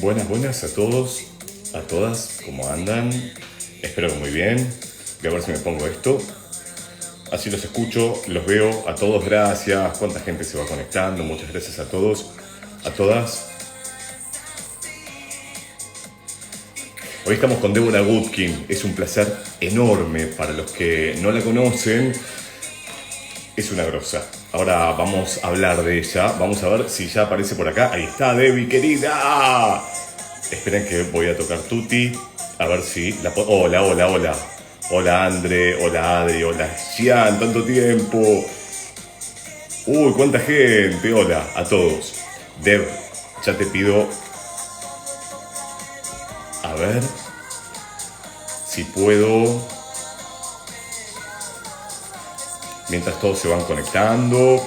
Buenas, buenas a todos, a todas, ¿cómo andan? Espero que muy bien. Voy a ver si me pongo esto. Así los escucho, los veo a todos, gracias. Cuánta gente se va conectando, muchas gracias a todos, a todas. Hoy estamos con Débora Goodkin, es un placer enorme para los que no la conocen. Es una grosa. Ahora vamos a hablar de ella. Vamos a ver si ya aparece por acá. Ahí está, Debbie, querida. Esperen que voy a tocar Tutti. A ver si la puedo. Hola, hola, hola. Hola, Andre. Hola, Adri. Hola, Gian. Tanto tiempo. Uy, cuánta gente. Hola a todos. Deb, ya te pido. A ver si puedo. Mientras todos se van conectando.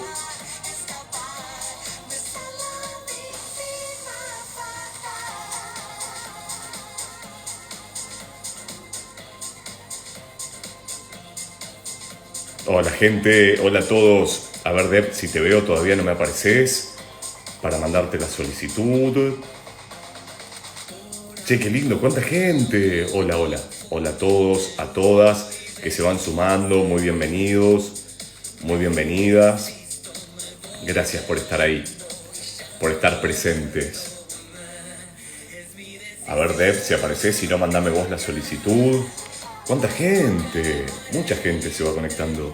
Hola gente, hola a todos. A ver, Deb, si te veo todavía no me apareces para mandarte la solicitud. Che, qué lindo, cuánta gente. Hola, hola. Hola a todos, a todas que se van sumando. Muy bienvenidos, muy bienvenidas. Gracias por estar ahí, por estar presentes. A ver, Deb, si apareces, si no, mandame vos la solicitud. ¿Cuánta gente? Mucha gente se va conectando.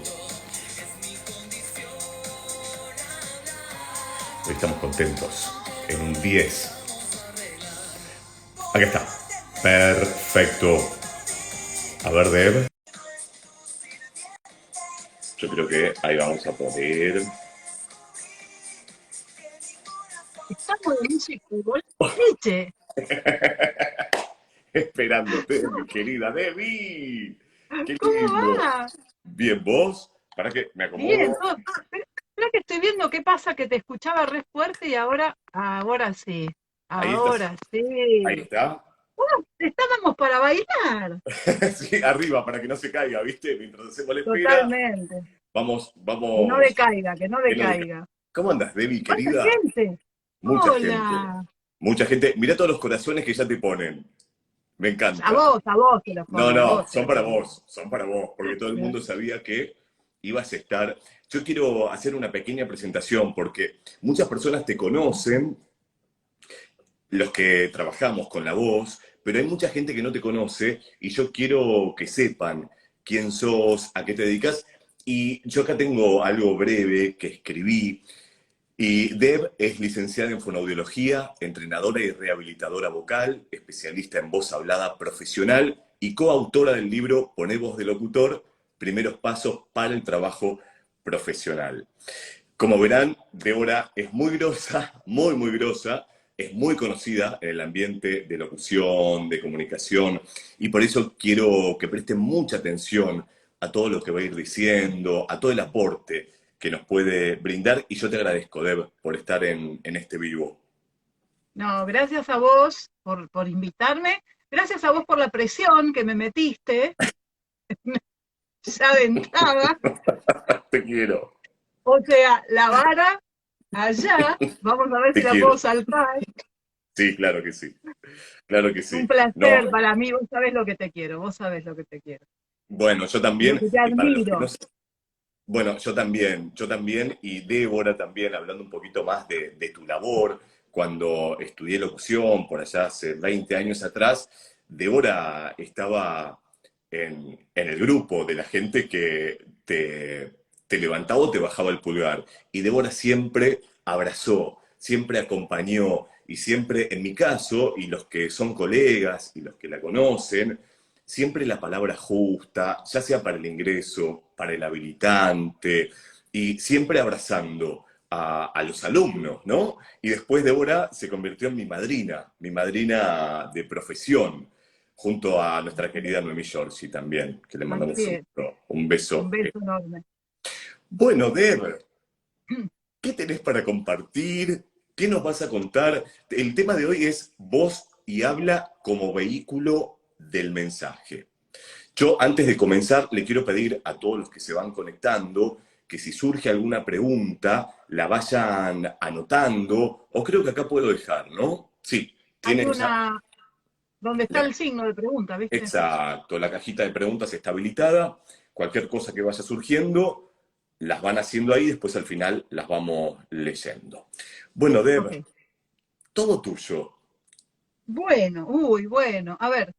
Hoy estamos contentos. En un 10. Acá está. Perfecto. A ver, Deb. Yo creo que ahí vamos a poder. Estamos de música y boliche. Esperándote, mi querida Debbie. Qué ¿Cómo lindo. va? Bien, vos. ¿Para qué? Me Bien, acomodo. todo. Espera que estoy viendo qué pasa, que te escuchaba re fuerte y ahora sí, Ahí estás. ahora Ahí sí. está. Estábamos para bailar. Sí, arriba, para que no se caiga, ¿viste? Mientras hacemos la espera, Totalmente. vamos, Que no vamos. decaiga, que no Que no deja- decaiga. ¿Cómo andas, Debbie, ¿Cuánta querida? gente? Mucha gente. Hola. Mucha gente. Mirá todos los corazones que ya te ponen. Me encanta. A vos te los No, ponen, a no, vos te son los para ponen. vos, son para vos, porque todo el mundo sabía que ibas a estar. Yo quiero hacer una pequeña presentación porque muchas personas te conocen, los que trabajamos con la voz, pero hay mucha gente que no te conoce y yo quiero que sepan quién sos, a qué te dedicas. Y yo acá tengo algo breve que escribí. Y Deb es licenciada en fonoaudiología, entrenadora y rehabilitadora vocal, especialista en voz hablada profesional y coautora del libro Poné voz de locutor, primeros pasos para el trabajo profesional. Como verán, Débora es muy grosa, muy, muy grosa, es muy conocida en el ambiente de locución, de comunicación, y por eso quiero que presten mucha atención a todo lo que va a ir diciendo, a todo el aporte que nos puede brindar, y yo te agradezco, Deb, por estar en este vivo. No, gracias a vos por invitarme. Gracias a vos por la presión que me metiste ya de entrada. Te quiero, O sea, la vara allá, vamos a ver si te la puedo quiero. saltar. Sí, claro que sí, claro que Un sí. No, placer para mí, vos sabés lo que te quiero, vos sabés lo que te quiero. bueno, yo Y lo también, que te y para los que no. admiro. Bueno, yo también, y Débora también, hablando un poquito más de tu labor, cuando estudié locución, por allá hace 20 años atrás, Débora estaba en el grupo de la gente que te levantaba o te bajaba el pulgar. Y Débora siempre abrazó, siempre acompañó, y siempre, en mi caso, y los que son colegas y los que la conocen, siempre la palabra justa, ya sea para el ingreso, para el habilitante, y siempre abrazando a los alumnos, ¿no? Y después Débora se convirtió en mi madrina de profesión, junto a nuestra querida Noemí Giorgi también, que le Así mandamos es, un un beso. beso enorme. Bueno, Deb, ¿qué tenés para compartir? ¿Qué nos vas a contar? El tema de hoy es voz y habla como vehículo del mensaje. Yo, antes de comenzar, le quiero pedir a todos los que se van conectando que si surge alguna pregunta, la vayan anotando, o creo que acá puedo dejar, ¿no? Sí. hay Tienen ya una, donde está la- el signo de pregunta, ¿viste? exacto, la cajita de preguntas está habilitada, cualquier cosa que vaya surgiendo, las van haciendo ahí, después al final las vamos leyendo. Bueno, Ok. Deb, todo tuyo. Bueno, uy, bueno. A ver,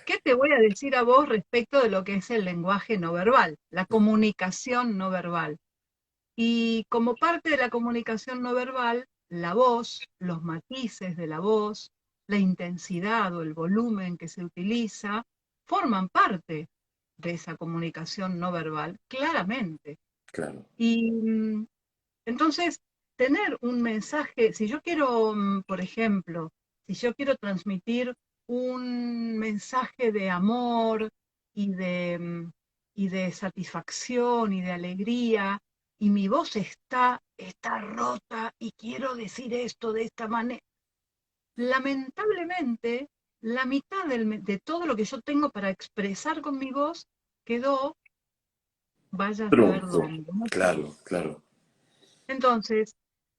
¿qué te voy a decir a vos respecto de lo que es el lenguaje no verbal, la comunicación no verbal? Y como parte de la comunicación no verbal, la voz, los matices de la voz, la intensidad o el volumen que se utiliza, forman parte de esa comunicación no verbal, claramente. Claro. Y entonces, tener un mensaje, si yo quiero, por ejemplo, si yo quiero transmitir un mensaje de amor y y de satisfacción y de alegría, y mi voz está rota y quiero decir esto de esta manera, lamentablemente, la mitad de todo lo que yo tengo para expresar con mi voz quedó, vaya a saber Trunco. dónde. ¿No? Claro, claro. Entonces,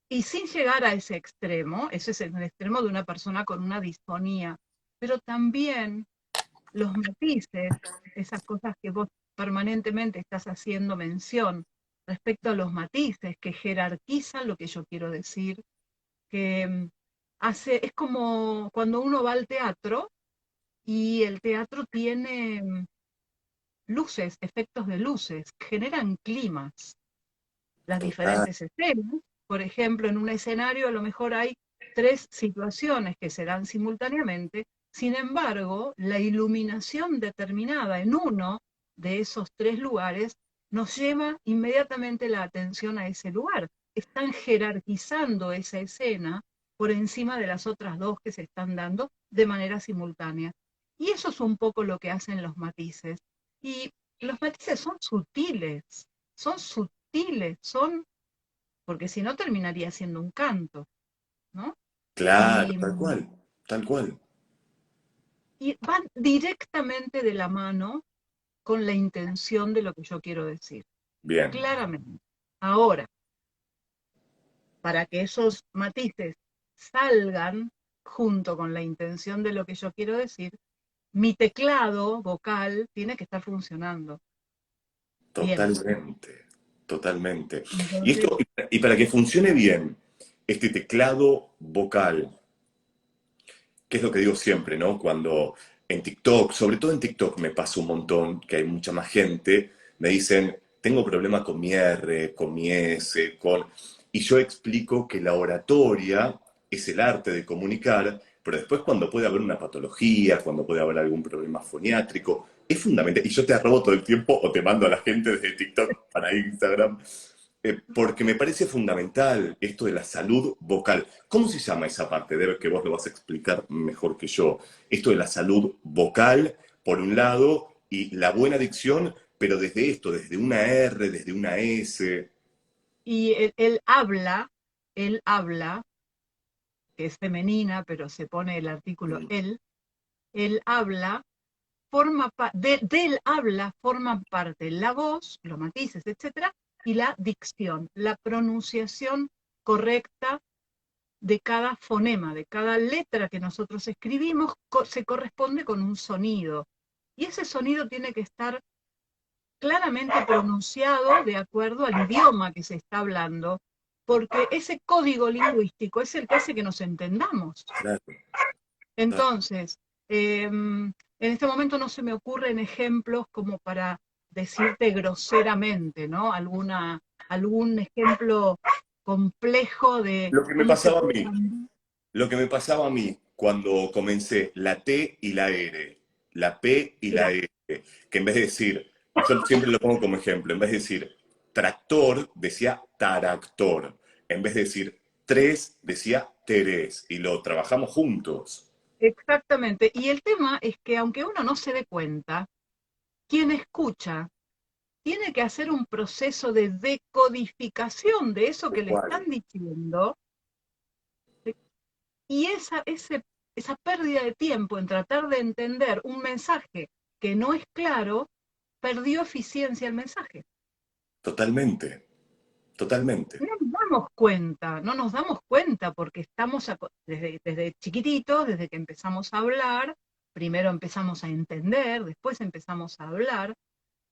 y sin llegar a ese extremo, ese es el extremo de una persona con una disfonía, pero también los matices, esas cosas que vos permanentemente estás haciendo mención respecto a los matices que jerarquizan lo que yo quiero decir, que es como cuando uno va al teatro y el teatro tiene luces, efectos de luces, generan climas las Total. diferentes escenas. Por ejemplo, en un escenario a lo mejor hay tres situaciones que se dan simultáneamente, sin embargo, la iluminación determinada en uno de esos tres lugares nos lleva inmediatamente la atención a ese lugar. Están jerarquizando esa escena por encima de las otras dos que se están dando de manera simultánea. Y eso es un poco lo que hacen los matices. Y los matices son sutiles, porque si no terminaría siendo un canto, ¿no? Claro, Y, tal cual. Tal cual. y van directamente de la mano con la intención de lo que yo quiero decir, Bien. claramente. Ahora, para que esos matices salgan junto con la intención de lo que yo quiero decir, mi teclado vocal tiene que estar funcionando bien. Totalmente. Totalmente. Y Entonces, esto, y para que funcione bien, este teclado vocal, que es lo que digo siempre, ¿no? Cuando en TikTok, sobre todo en TikTok me pasa un montón, que hay mucha más gente, me dicen, tengo problemas con mi R, con mi S, con... Y yo explico que la oratoria es el arte de comunicar, pero después cuando puede haber una patología, cuando puede haber algún problema foniátrico, es fundamental. Y yo te arrobo todo el tiempo o te mando a la gente desde TikTok para Instagram, porque me parece fundamental esto de la salud vocal. ¿Cómo se llama esa parte? Debe que vos lo vas a explicar mejor que yo. Esto de la salud vocal, por un lado, y la buena dicción, pero desde esto, desde una R, desde una S. y él habla, que es femenina, pero se pone el artículo él habla, del habla forman parte la voz, los matices, etcétera, y la dicción, la pronunciación correcta de cada fonema, de cada letra que nosotros escribimos, se corresponde con un sonido. Y ese sonido tiene que estar claramente pronunciado de acuerdo al idioma que se está hablando, porque ese código lingüístico es el que hace que nos entendamos. Claro, claro. Entonces, en este momento no se me ocurren ejemplos como para decirte groseramente, ¿no? Algún ejemplo complejo de Lo que me cómo se pasaba a puede mí, cambiar. lo que me pasaba a mí cuando comencé la T y la R, la P y la Mira, R, que en vez de decir, yo siempre lo pongo como ejemplo, en vez de decir tractor, decía taractor, en vez de decir tres, decía terés, y lo trabajamos juntos. exactamente. Y el tema es que aunque uno no se dé cuenta, quien escucha tiene que hacer un proceso de decodificación de eso Tal que le están cual. diciendo, y esa pérdida de tiempo en tratar de entender un mensaje que no es claro, perdió eficiencia el mensaje. Totalmente, totalmente. No damos cuenta, no nos damos cuenta porque estamos desde chiquititos, desde que empezamos a hablar, primero empezamos a entender, después empezamos a hablar,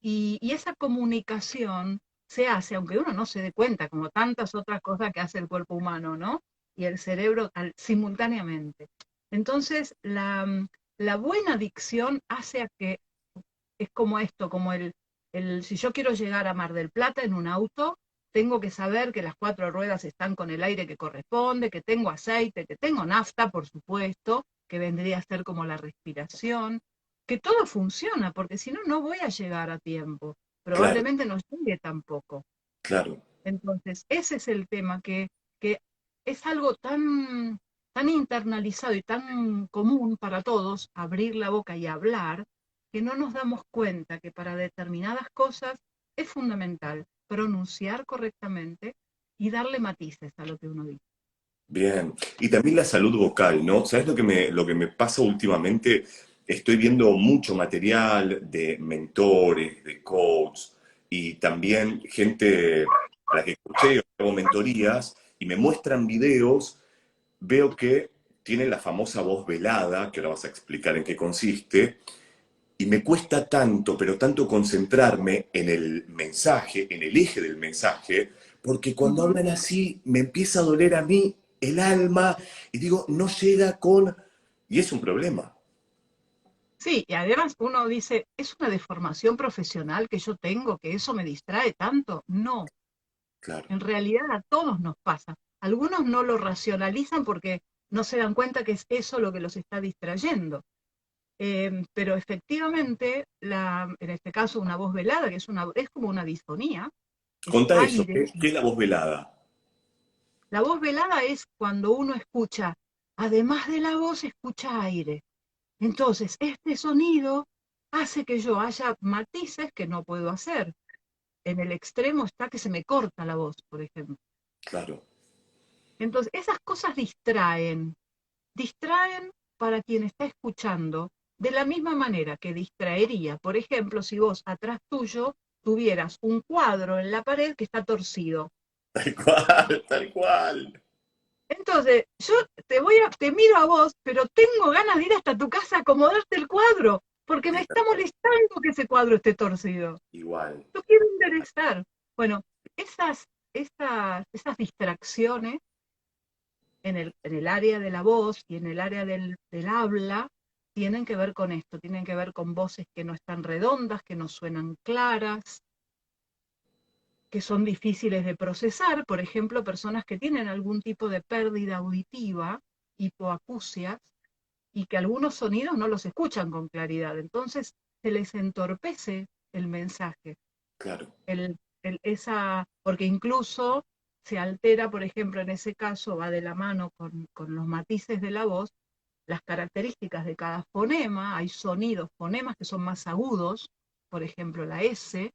y esa comunicación se hace, aunque uno no se dé cuenta, como tantas otras cosas que hace el cuerpo humano, ¿no? Y el cerebro simultáneamente. Entonces, la buena dicción hace a que, es como esto, como si yo quiero llegar a Mar del Plata en un auto, tengo que saber que las cuatro ruedas están con el aire que corresponde, que tengo aceite, que tengo nafta, por supuesto, que vendría a ser como la respiración, que todo funciona, porque si no, no voy a llegar a tiempo. Claro, Probablemente no llegue tampoco. claro. Entonces, ese es el tema, que es algo tan internalizado y tan común para todos, abrir la boca y hablar, que no nos damos cuenta que para determinadas cosas es fundamental pronunciar correctamente y darle matices a lo que uno dice. Bien. Y también la salud vocal, ¿no? ¿Sabes lo que me pasa últimamente? Estoy viendo mucho material de mentores, de coaches y también gente a la que escuché o hago mentorías y me muestran videos, veo que tienen la famosa voz velada, que ahora vas a explicar en qué consiste, y me cuesta tanto, pero tanto concentrarme en el mensaje, en el eje del mensaje, porque cuando Ujú. hablan así me empieza a doler a mí el alma y digo, no llega con... Y es un problema. Sí, y además uno dice, ¿es una deformación profesional que yo tengo, que eso me distrae tanto? No, Claro, en realidad a todos nos pasa. Algunos no lo racionalizan porque no se dan cuenta que es eso lo que los está distrayendo. Pero efectivamente, en este caso una voz velada, que es como una disfonía, es contá eso, aire. qué es la voz velada? La voz velada es cuando uno escucha, además de la voz, escucha aire. Entonces, este sonido hace que yo haya matices que no puedo hacer. En el extremo está que se me corta la voz, por ejemplo. Claro. Entonces, esas cosas distraen para quien está escuchando, de la misma manera que distraería, por ejemplo, si vos atrás tuyo tuvieras un cuadro en la pared que está torcido. Tal cual, tal cual. Entonces, yo te miro a vos, pero tengo ganas de ir hasta tu casa a acomodarte el cuadro, porque me está molestando que ese cuadro esté torcido. Igual. Yo quiero enderezar. Bueno, esas distracciones en el área de la voz y en el área del habla tienen que ver con esto, tienen que ver con voces que no están redondas, que no suenan claras, que son difíciles de procesar, por ejemplo, personas que tienen algún tipo de pérdida auditiva, hipoacusias, y que algunos sonidos no los escuchan con claridad, entonces se les entorpece el mensaje, Claro. porque incluso se altera, por ejemplo, en ese caso va de la mano con los matices de la voz, las características de cada fonema, hay sonidos, fonemas que son más agudos, por ejemplo la S,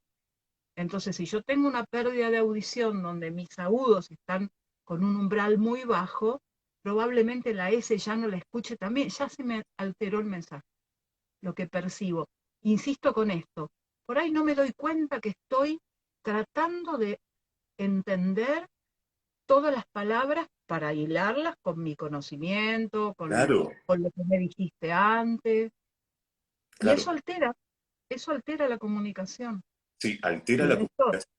entonces si yo tengo una pérdida de audición donde mis agudos están con un umbral muy bajo, probablemente la S ya no la escuche también, ya se me alteró el mensaje, lo que percibo. Insisto con esto, por ahí no me doy cuenta que estoy tratando de entender todas las palabras para hilarlas con mi conocimiento, Claro, con lo que me dijiste antes, y claro. eso altera la comunicación. Sí, altera Y la en esto, comunicación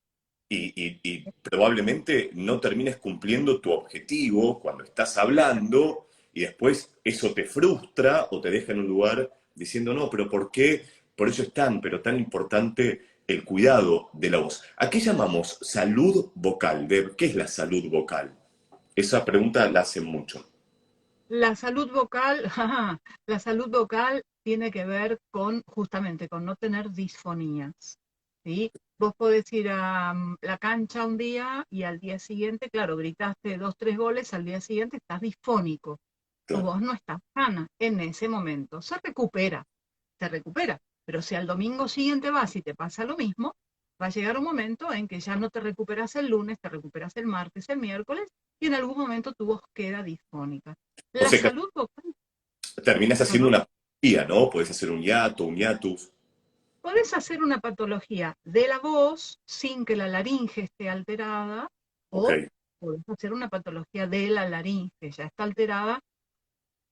y probablemente no termines cumpliendo tu objetivo cuando estás hablando y después eso te frustra o te deja en un lugar diciendo, no, pero ¿por qué? Por eso es pero tan importante el cuidado de la voz. ¿A qué llamamos salud vocal? ¿Qué es la salud vocal? Esa pregunta la hacen mucho. la salud vocal, la salud vocal tiene que ver con, justamente, con no tener disfonías, ¿sí? Vos podés ir a la cancha un día y al día siguiente, claro, gritaste dos, tres goles, al día siguiente estás disfónico. Tu Claro. voz no está sana en ese momento. Se recupera. Pero si al domingo siguiente vas y te pasa lo mismo, va a llegar un momento en que ya no te recuperas el lunes, te recuperas el martes, el miércoles, y en algún momento tu voz queda disfónica. O La sea que salud vocal, terminas haciendo perdón, una patología, ¿no? Puedes hacer un hiato, un hiatus. podés hacer una patología de la voz sin que la laringe esté alterada, Ok, o podés hacer una patología de la laringe, que ya está alterada.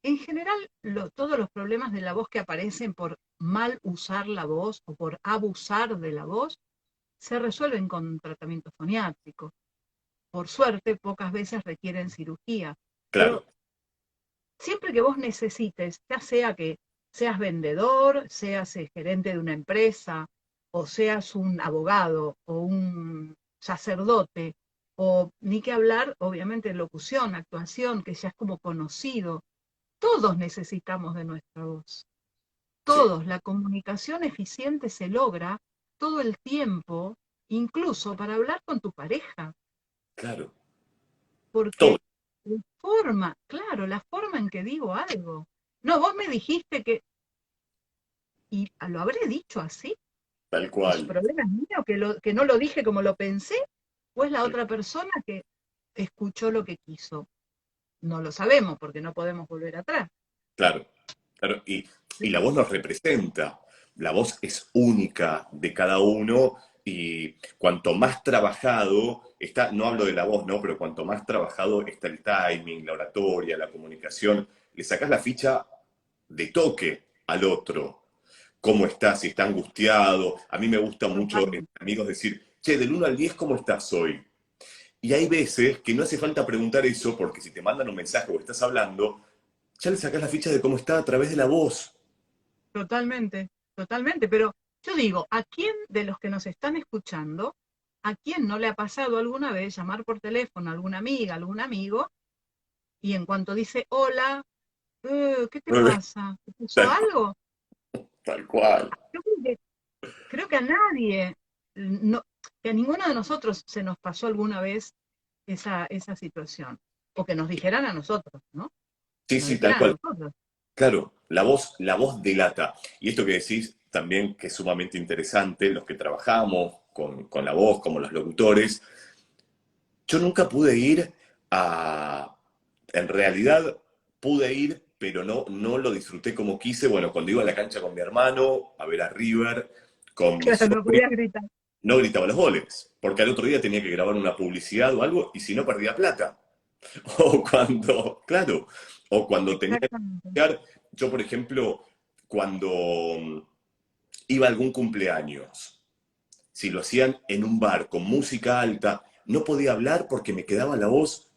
En general, todos los problemas de la voz que aparecen por mal usar la voz o por abusar de la voz se resuelven con tratamiento foniátrico. Por suerte, pocas veces requieren cirugía. Claro, Pero siempre que vos necesites, ya sea que seas vendedor, seas gerente de una empresa, o seas un abogado o un sacerdote, o ni que hablar, obviamente, locución, actuación, que ya es como conocido, todos necesitamos de nuestra voz. sí, Todos. La comunicación eficiente se logra todo el tiempo, incluso para hablar con tu pareja, claro. Todo. porque la forma, claro, la forma en que digo algo. No, vos me dijiste que, y lo habré dicho así, Tal y cual. su problema es mío, que no lo dije como lo pensé, o es la otra persona que escuchó lo que quiso. No lo sabemos porque no podemos volver atrás. Claro, claro. Y la voz nos representa. La voz es única de cada uno y cuanto más trabajado está, no hablo de la voz, ¿no? Pero cuanto más trabajado está el timing, la oratoria, la comunicación, le sacás la ficha de toque al otro. ¿Cómo está? Si está angustiado. A mí me gusta mucho entre Totalmente. amigos decir, che, del 1 al 10, ¿cómo estás hoy? Y hay veces que no hace falta preguntar eso porque si te mandan un mensaje o estás hablando, ya le sacás la ficha de cómo está a través de la voz. Totalmente, totalmente. Pero yo digo, ¿a quién de los que nos están escuchando, a quién no le ha pasado alguna vez llamar por teléfono a alguna amiga, algún amigo, y en cuanto dice hola, ¿qué te pasa? ¿Te pasó Tal, algo? tal cual. Yo creo que a nadie, no, que a ninguno de nosotros se nos pasó alguna vez esa situación. O que nos dijeran a nosotros, ¿no? Sí, Nos sí, tal dijeran a cual. nosotros. Claro, la voz delata. Y esto que decís también que es sumamente interesante, los que trabajamos con la voz, como los locutores, yo nunca pude ir a... En realidad pude ir, pero no lo disfruté como quise. Bueno, cuando iba a la cancha con mi hermano, a ver a River, con mi Claro, no sobrino, podías gritar. no gritaba los goles, porque al otro día tenía que grabar una publicidad o algo, y si no perdía plata. O cuando, claro, o cuando tenía que Exactamente. estudiar, yo por ejemplo, cuando iba a algún cumpleaños, si lo hacían en un bar con música alta, no podía hablar porque me quedaba la voz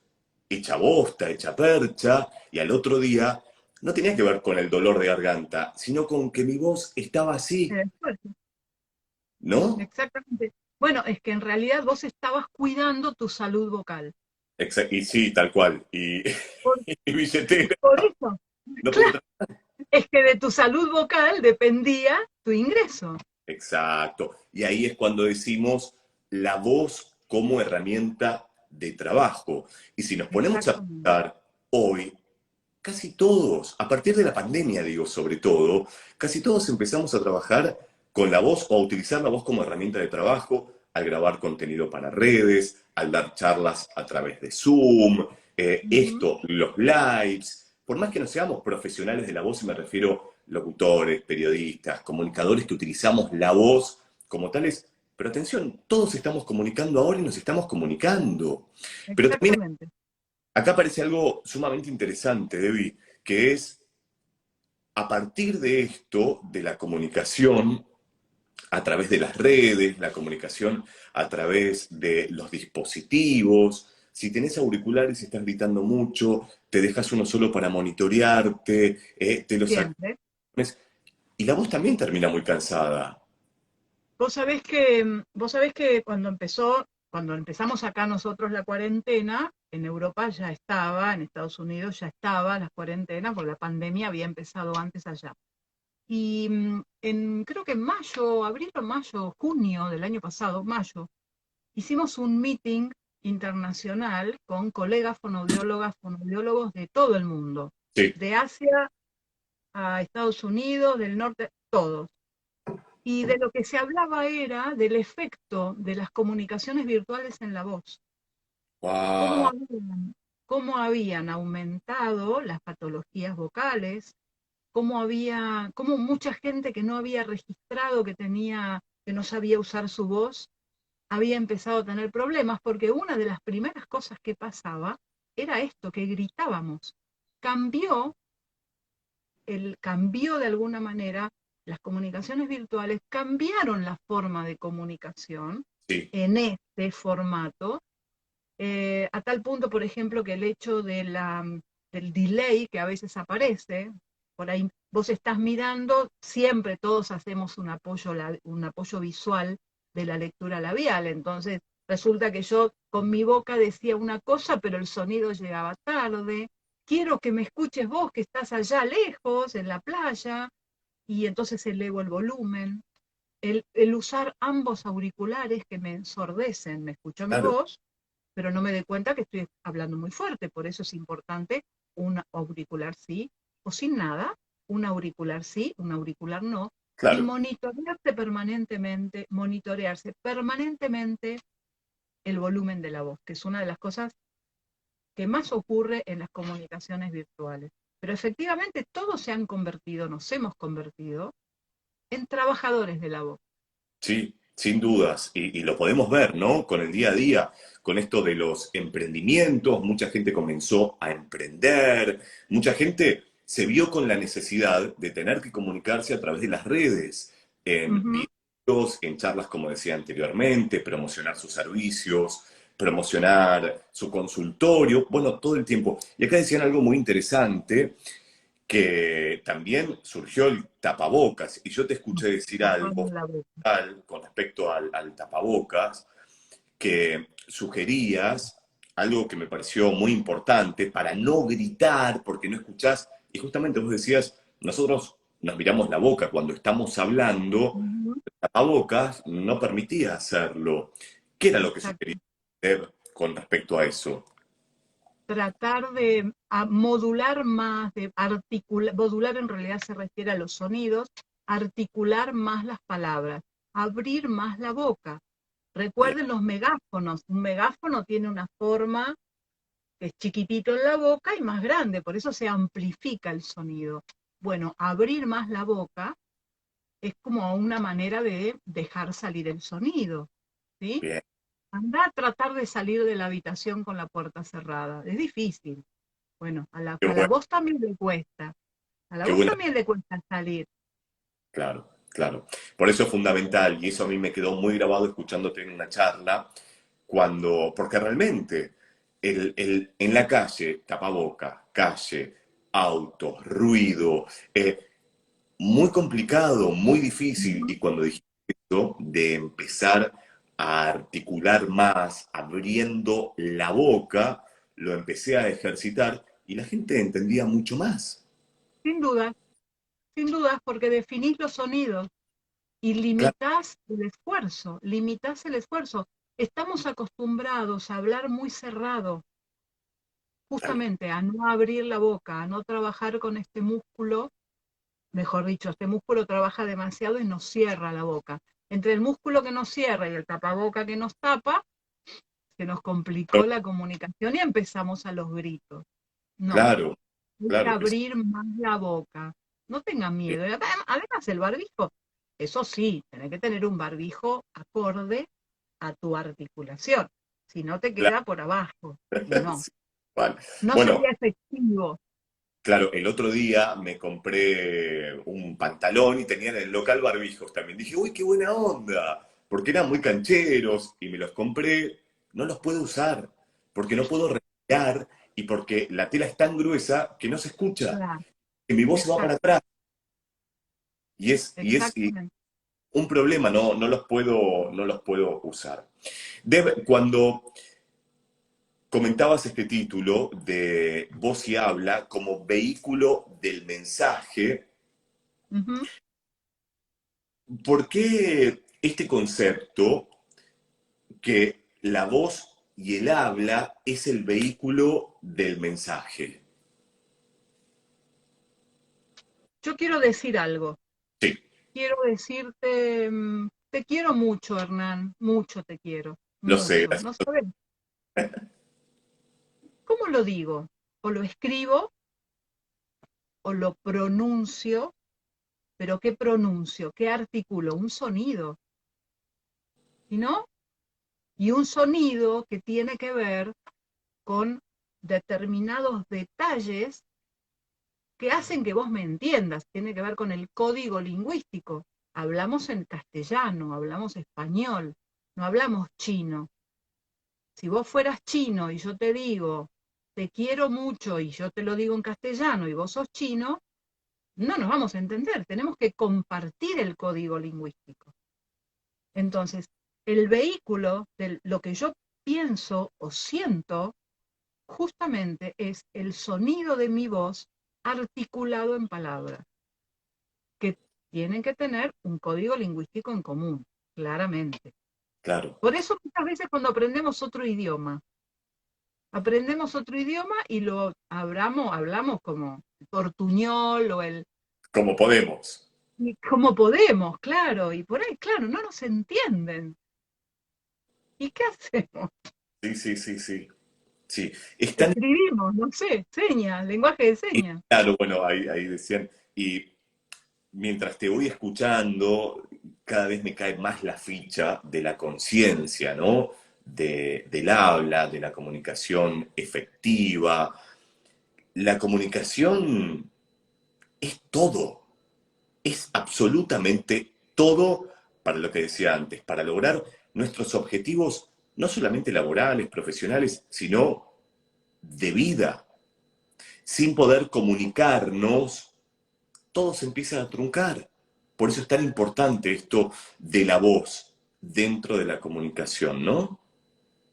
hecha bosta, hecha percha, y al otro día no tenía que ver con el dolor de garganta, sino con que mi voz estaba así, Esfuerzo. ¿no? Exactamente. Bueno, es que en realidad vos estabas cuidando tu salud vocal. Y sí, tal cual. Y, Por, y billetera, por eso, no podía. claro, es que de tu salud vocal dependía tu ingreso. Exacto. Y ahí es cuando decimos la voz como herramienta de trabajo. Y si nos ponemos a Exactamente. pensar hoy, casi todos, a partir de la pandemia digo sobre todo, casi todos empezamos a trabajar con la voz o a utilizar la voz como herramienta de trabajo, al grabar contenido para redes, al dar charlas a través de Zoom, Ujú. esto, los lives. Por más que no seamos profesionales de la voz, y me refiero locutores, periodistas, comunicadores que utilizamos la voz como tales, pero atención, todos estamos comunicando ahora y nos estamos comunicando. Pero también Exactamente. acá aparece algo sumamente interesante, Debbie, que es a partir de esto, de la comunicación a través de las redes, la comunicación a través de los dispositivos. Si tenés auriculares y estás gritando mucho, te dejas uno solo para monitorearte, te lo sacas. Siempre. Y la voz también termina muy cansada. Vos sabés que cuando empezamos acá nosotros la cuarentena, en Europa ya estaba, en Estados Unidos ya estaba la cuarentena, porque la pandemia había empezado antes allá. Y creo que en mayo, abril o mayo, junio del año pasado, mayo, hicimos un meeting internacional con colegas fonoaudiólogas, fonoaudiólogos de todo el mundo, Sí. de Asia a Estados Unidos, del norte, todos. Y de lo que se hablaba era del efecto de las comunicaciones virtuales en la voz, cómo Wow. habían, cómo habían aumentado las patologías vocales, cómo mucha gente que no había registrado que no sabía usar su voz, había empezado a tener problemas porque una de las primeras cosas que pasaba era esto, que gritábamos. Cambió, cambió de alguna manera, las comunicaciones virtuales cambiaron la forma de comunicación Sí, en este formato, a tal punto, por ejemplo, que el hecho del delay que a veces aparece, por ahí vos estás mirando, siempre todos hacemos un apoyo visual de la lectura labial, entonces resulta que yo con mi boca decía una cosa, pero el sonido llegaba tarde, quiero que me escuches vos que estás allá lejos, en la playa, y entonces elevo el volumen. El usar ambos auriculares que me ensordecen, me escucho mi claro, voz, pero no me doy cuenta que estoy hablando muy fuerte. Por eso es importante un auricular sí o sin nada, un auricular sí, un auricular no, y claro. monitorearse permanentemente el volumen de la voz, que es una de las cosas que más ocurre en las comunicaciones virtuales. Pero efectivamente todos se han convertido, nos hemos convertido en trabajadores de la voz. Sí, sin dudas. Y lo podemos ver, ¿no? Con el día a día, con esto de los emprendimientos, mucha gente comenzó a emprender, mucha gente se vio con la necesidad de tener que comunicarse a través de las redes, en Ujú. videos, en charlas, como decía anteriormente, promocionar sus servicios, promocionar su consultorio, bueno, todo el tiempo. Y acá decían algo muy interesante que también surgió el tapabocas, y yo te escuché decir algo Tapando la boca. con respecto al tapabocas, que sugerías algo que me pareció muy importante para no gritar, porque no escuchás, y justamente vos decías, nosotros nos miramos la boca cuando estamos hablando, Ujú. el tapabocas no permitía hacerlo. ¿Qué era lo que sugerías Exacto. hacer con respecto a eso? Tratar de modular más, de articular, modular en realidad se refiere a los sonidos, articular más las palabras, abrir más la boca. Bien, Recuerden los megáfonos, un megáfono tiene una forma que es chiquitito en la boca y más grande, por eso se amplifica el sonido. Bueno, abrir más la boca es como una manera de dejar salir el sonido, ¿sí? bien, Anda a tratar de salir de la habitación con la puerta cerrada. Es difícil. Bueno, qué a la bueno, voz también le cuesta. A la qué voz buena. también le cuesta salir. Claro, claro. Por eso es fundamental, y eso a mí me quedó muy grabado escuchándote en una charla, porque realmente en la calle, tapaboca, calle, autos, ruido, muy complicado, muy difícil, Ujú. y cuando dijiste esto de empezar a articular más, abriendo la boca, lo empecé a ejercitar y la gente entendía mucho más. Sin duda, sin dudas, porque definís los sonidos y Claro, limitás el esfuerzo. Estamos acostumbrados a hablar muy cerrado, claro, justamente a no abrir la boca, a no trabajar con este músculo, mejor dicho, este músculo trabaja demasiado y nos cierra la boca. Entre el músculo que nos cierra y el tapaboca que nos tapa, se nos complicó la comunicación y empezamos a los gritos. No, claro, hay que claro que sí. abrir más la boca. No tengan miedo. Y además, el barbijo, eso sí, tenés que tener un barbijo acorde a tu articulación. Si no, te Claro. queda por abajo. Y no, Sí, vale. no Bueno, sería efectivo. claro, el otro día me compré un pantalón y tenían en el local barbijos también. Dije, uy, qué buena onda, porque eran muy cancheros y me los compré. No los puedo usar porque no puedo respirar y porque la tela es tan gruesa que no se escucha, Claro, que mi voz se va para exacto, atrás. Y exactamente. un problema, no los puedo usar. Cuando comentabas este título de Voz y Habla como vehículo del mensaje. Ujú. ¿Por qué este concepto que la voz y el habla es el vehículo del mensaje? Yo quiero decir algo. Sí, Quiero decirte, te quiero mucho, Hernán, mucho te quiero, lo sé, mucho. No sabes cómo lo digo, o lo escribo o lo pronuncio, pero ¿qué pronuncio? ¿Qué articulo? Un sonido. ¿Y no? y un sonido que tiene que ver con determinados detalles que hacen que vos me entiendas, tiene que ver con el código lingüístico. Hablamos en castellano, hablamos español, no hablamos chino. Si vos fueras chino y yo te digo, te quiero mucho y yo te lo digo en castellano y vos sos chino, no nos vamos a entender, tenemos que compartir el código lingüístico. Entonces, el vehículo de lo que yo pienso o siento justamente es el sonido de mi voz articulado en palabras, que tienen que tener un código lingüístico en común, claramente. Claro. Por eso muchas veces cuando aprendemos otro idioma y lo hablamos como el portuñol o el Como podemos. y como podemos, claro, y por ahí, claro, no nos entienden. ¿Y qué hacemos? Sí, sí, sí, sí. Sí, es tan Escribimos, no sé, señas, lenguaje de señas. claro, bueno, ahí decían, y mientras te voy escuchando, cada vez me cae más la ficha de la conciencia, ¿no? Del habla, de la comunicación efectiva. La comunicación es todo, es absolutamente todo para lo que decía antes, para lograr nuestros objetivos, no solamente laborales, profesionales, sino de vida. Sin poder comunicarnos, todo se empieza a truncar. Por eso es tan importante esto de la voz dentro de la comunicación, ¿no?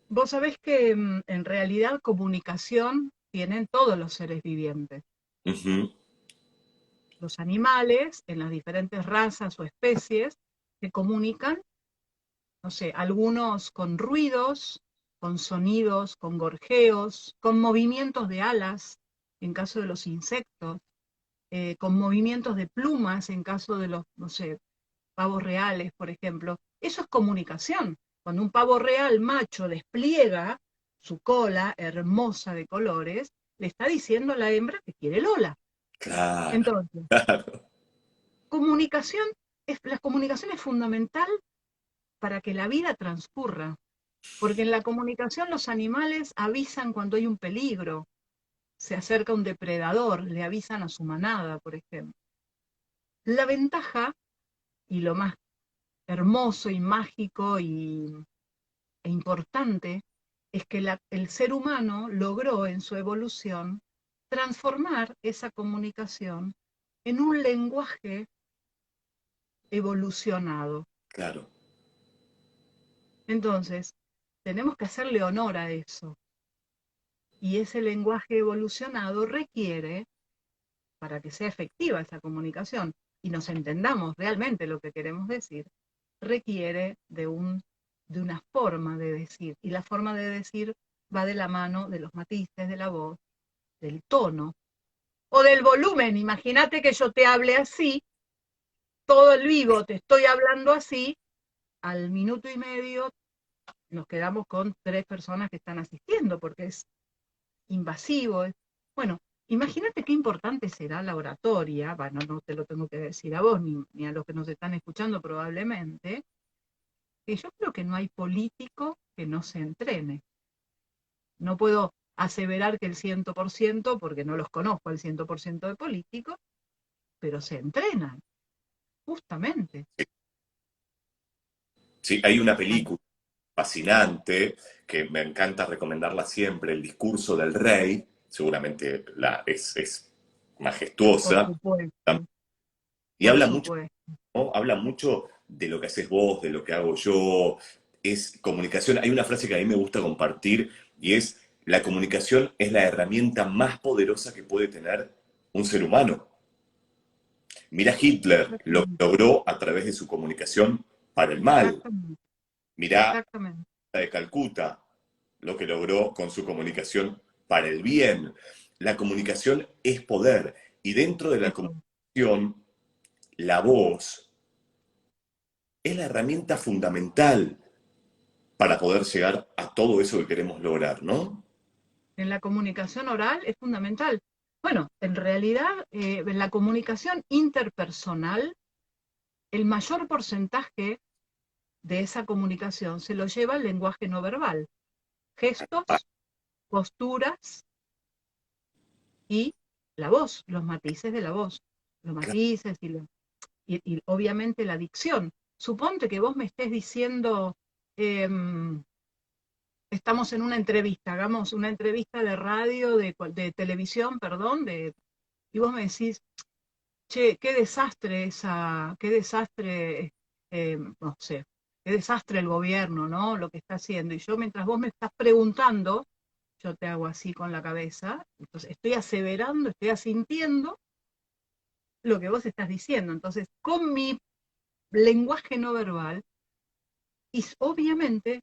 Vos sabés que en realidad comunicación tienen todos los seres vivientes. Ujú. Los animales, en las diferentes razas o especies, se comunican, no sé, algunos con ruidos, con sonidos, con gorjeos, con movimientos de alas, en caso de los insectos, con movimientos de plumas, en caso de los, no sé, pavos reales, por ejemplo. Eso es comunicación. Cuando un pavo real macho despliega su cola hermosa de colores, le está diciendo a la hembra que quiere Lola. Claro, Entonces, claro, la comunicación es fundamental para que la vida transcurra, porque en la comunicación los animales avisan cuando hay un peligro, se acerca un depredador, le avisan a su manada, por ejemplo. La ventaja, y lo más hermoso y mágico e importante, es que el ser humano logró en su evolución transformar esa comunicación en un lenguaje evolucionado. claro, Entonces, tenemos que hacerle honor a eso. Y ese lenguaje evolucionado requiere, para que sea efectiva esa comunicación y nos entendamos realmente lo que queremos decir, requiere de una forma de decir. Y la forma de decir va de la mano de los matices de la voz, del tono o del volumen. Imagínate que yo te hable así, todo el vivo te estoy hablando así, al minuto y medio nos quedamos con 3 personas que están asistiendo, porque es invasivo. Bueno, imagínate qué importante será la oratoria, bueno, no te lo tengo que decir a vos ni a los que nos están escuchando probablemente, que yo creo que no hay político que no se entrene. No puedo aseverar que el 100%, porque no los conozco al 100% de políticos, pero se entrenan, justamente. sí, hay una película fascinante que me encanta recomendarla siempre, El discurso del rey, seguramente es Por majestuosa, supuesto, y por habla mucho, supuesto. ¿no? Habla mucho de lo que haces vos, de lo que hago yo, es comunicación. Hay una frase que a mí me gusta compartir y es, la comunicación es la herramienta más poderosa que puede tener un ser humano. Mira Hitler, lo Exactamente, logró a través de su comunicación para el mal. exactamente, Mira exactamente. de Calcuta, lo que logró con su comunicación para el bien. La comunicación es poder y dentro de la Eso. comunicación, la voz es la herramienta fundamental para poder llegar a todo eso que queremos lograr, ¿no? En la comunicación oral es fundamental. Bueno, en realidad, en la comunicación interpersonal, el mayor porcentaje de esa comunicación se lo lleva el lenguaje no verbal. Gestos, posturas y la voz, los matices de la voz. Los matices y obviamente la dicción. Suponte que vos me estés diciendo, estamos en una entrevista, hagamos una entrevista de radio, de televisión, perdón, y vos me decís, che, qué desastre, no sé, qué desastre el gobierno, ¿no? Lo que está haciendo. Y yo, mientras vos me estás preguntando, yo te hago así con la cabeza, entonces estoy aseverando, estoy asintiendo lo que vos estás diciendo. Entonces, con mi lenguaje no verbal, y obviamente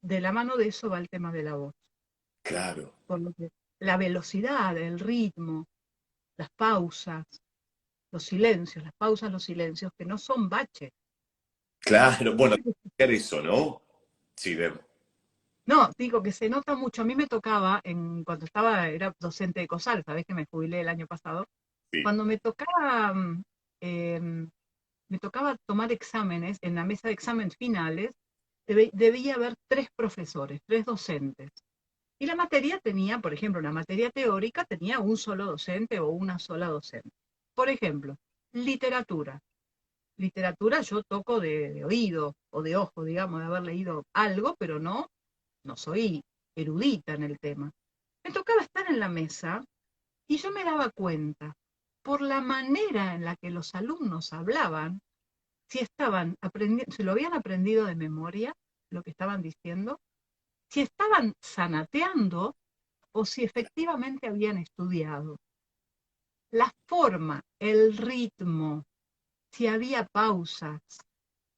de la mano de eso va el tema de la voz. Claro, Por lo que la velocidad, el ritmo, las pausas, los silencios, las pausas, los silencios, que no son baches. claro. Bueno, ¿Viste? eso, ¿no? Sí, No, digo que se nota mucho. A mí me tocaba, cuando era docente de COSAL, sabés que me jubilé el año pasado, sí. cuando em, me tocaba tomar exámenes, en la mesa de exámenes finales, debía haber 3 profesores, 3 docentes. Y la materia tenía, por ejemplo, la materia teórica tenía un solo docente o una sola docente. Por ejemplo, literatura. Literatura yo toco de oído o de ojo, digamos, de haber leído algo, pero no soy erudita en el tema. Me tocaba estar en la mesa y yo me daba cuenta, por la manera en la que los alumnos hablaban, si estaban aprendiendo, si lo habían aprendido de memoria, lo que estaban diciendo, si estaban zanateando o si efectivamente habían estudiado. La forma, el ritmo, si había pausas.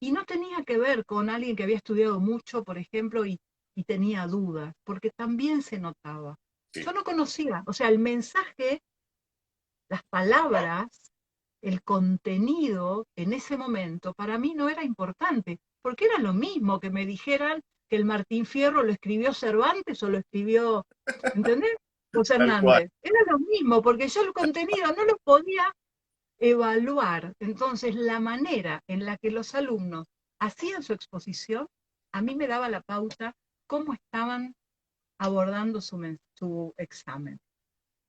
Y no tenía que ver con alguien que había estudiado mucho, por ejemplo, y tenía dudas, porque también se notaba. Sí. Yo no conocía, o sea, el mensaje, las palabras, el contenido en ese momento para mí no era importante, porque era lo mismo que me dijeran que el Martín Fierro lo escribió Cervantes o lo escribió, ¿entendés? José Tal cual. Hernández. Era lo mismo, porque yo el contenido no lo podía evaluar. Entonces, la manera en la que los alumnos hacían su exposición, a mí me daba la pauta cómo estaban abordando su examen.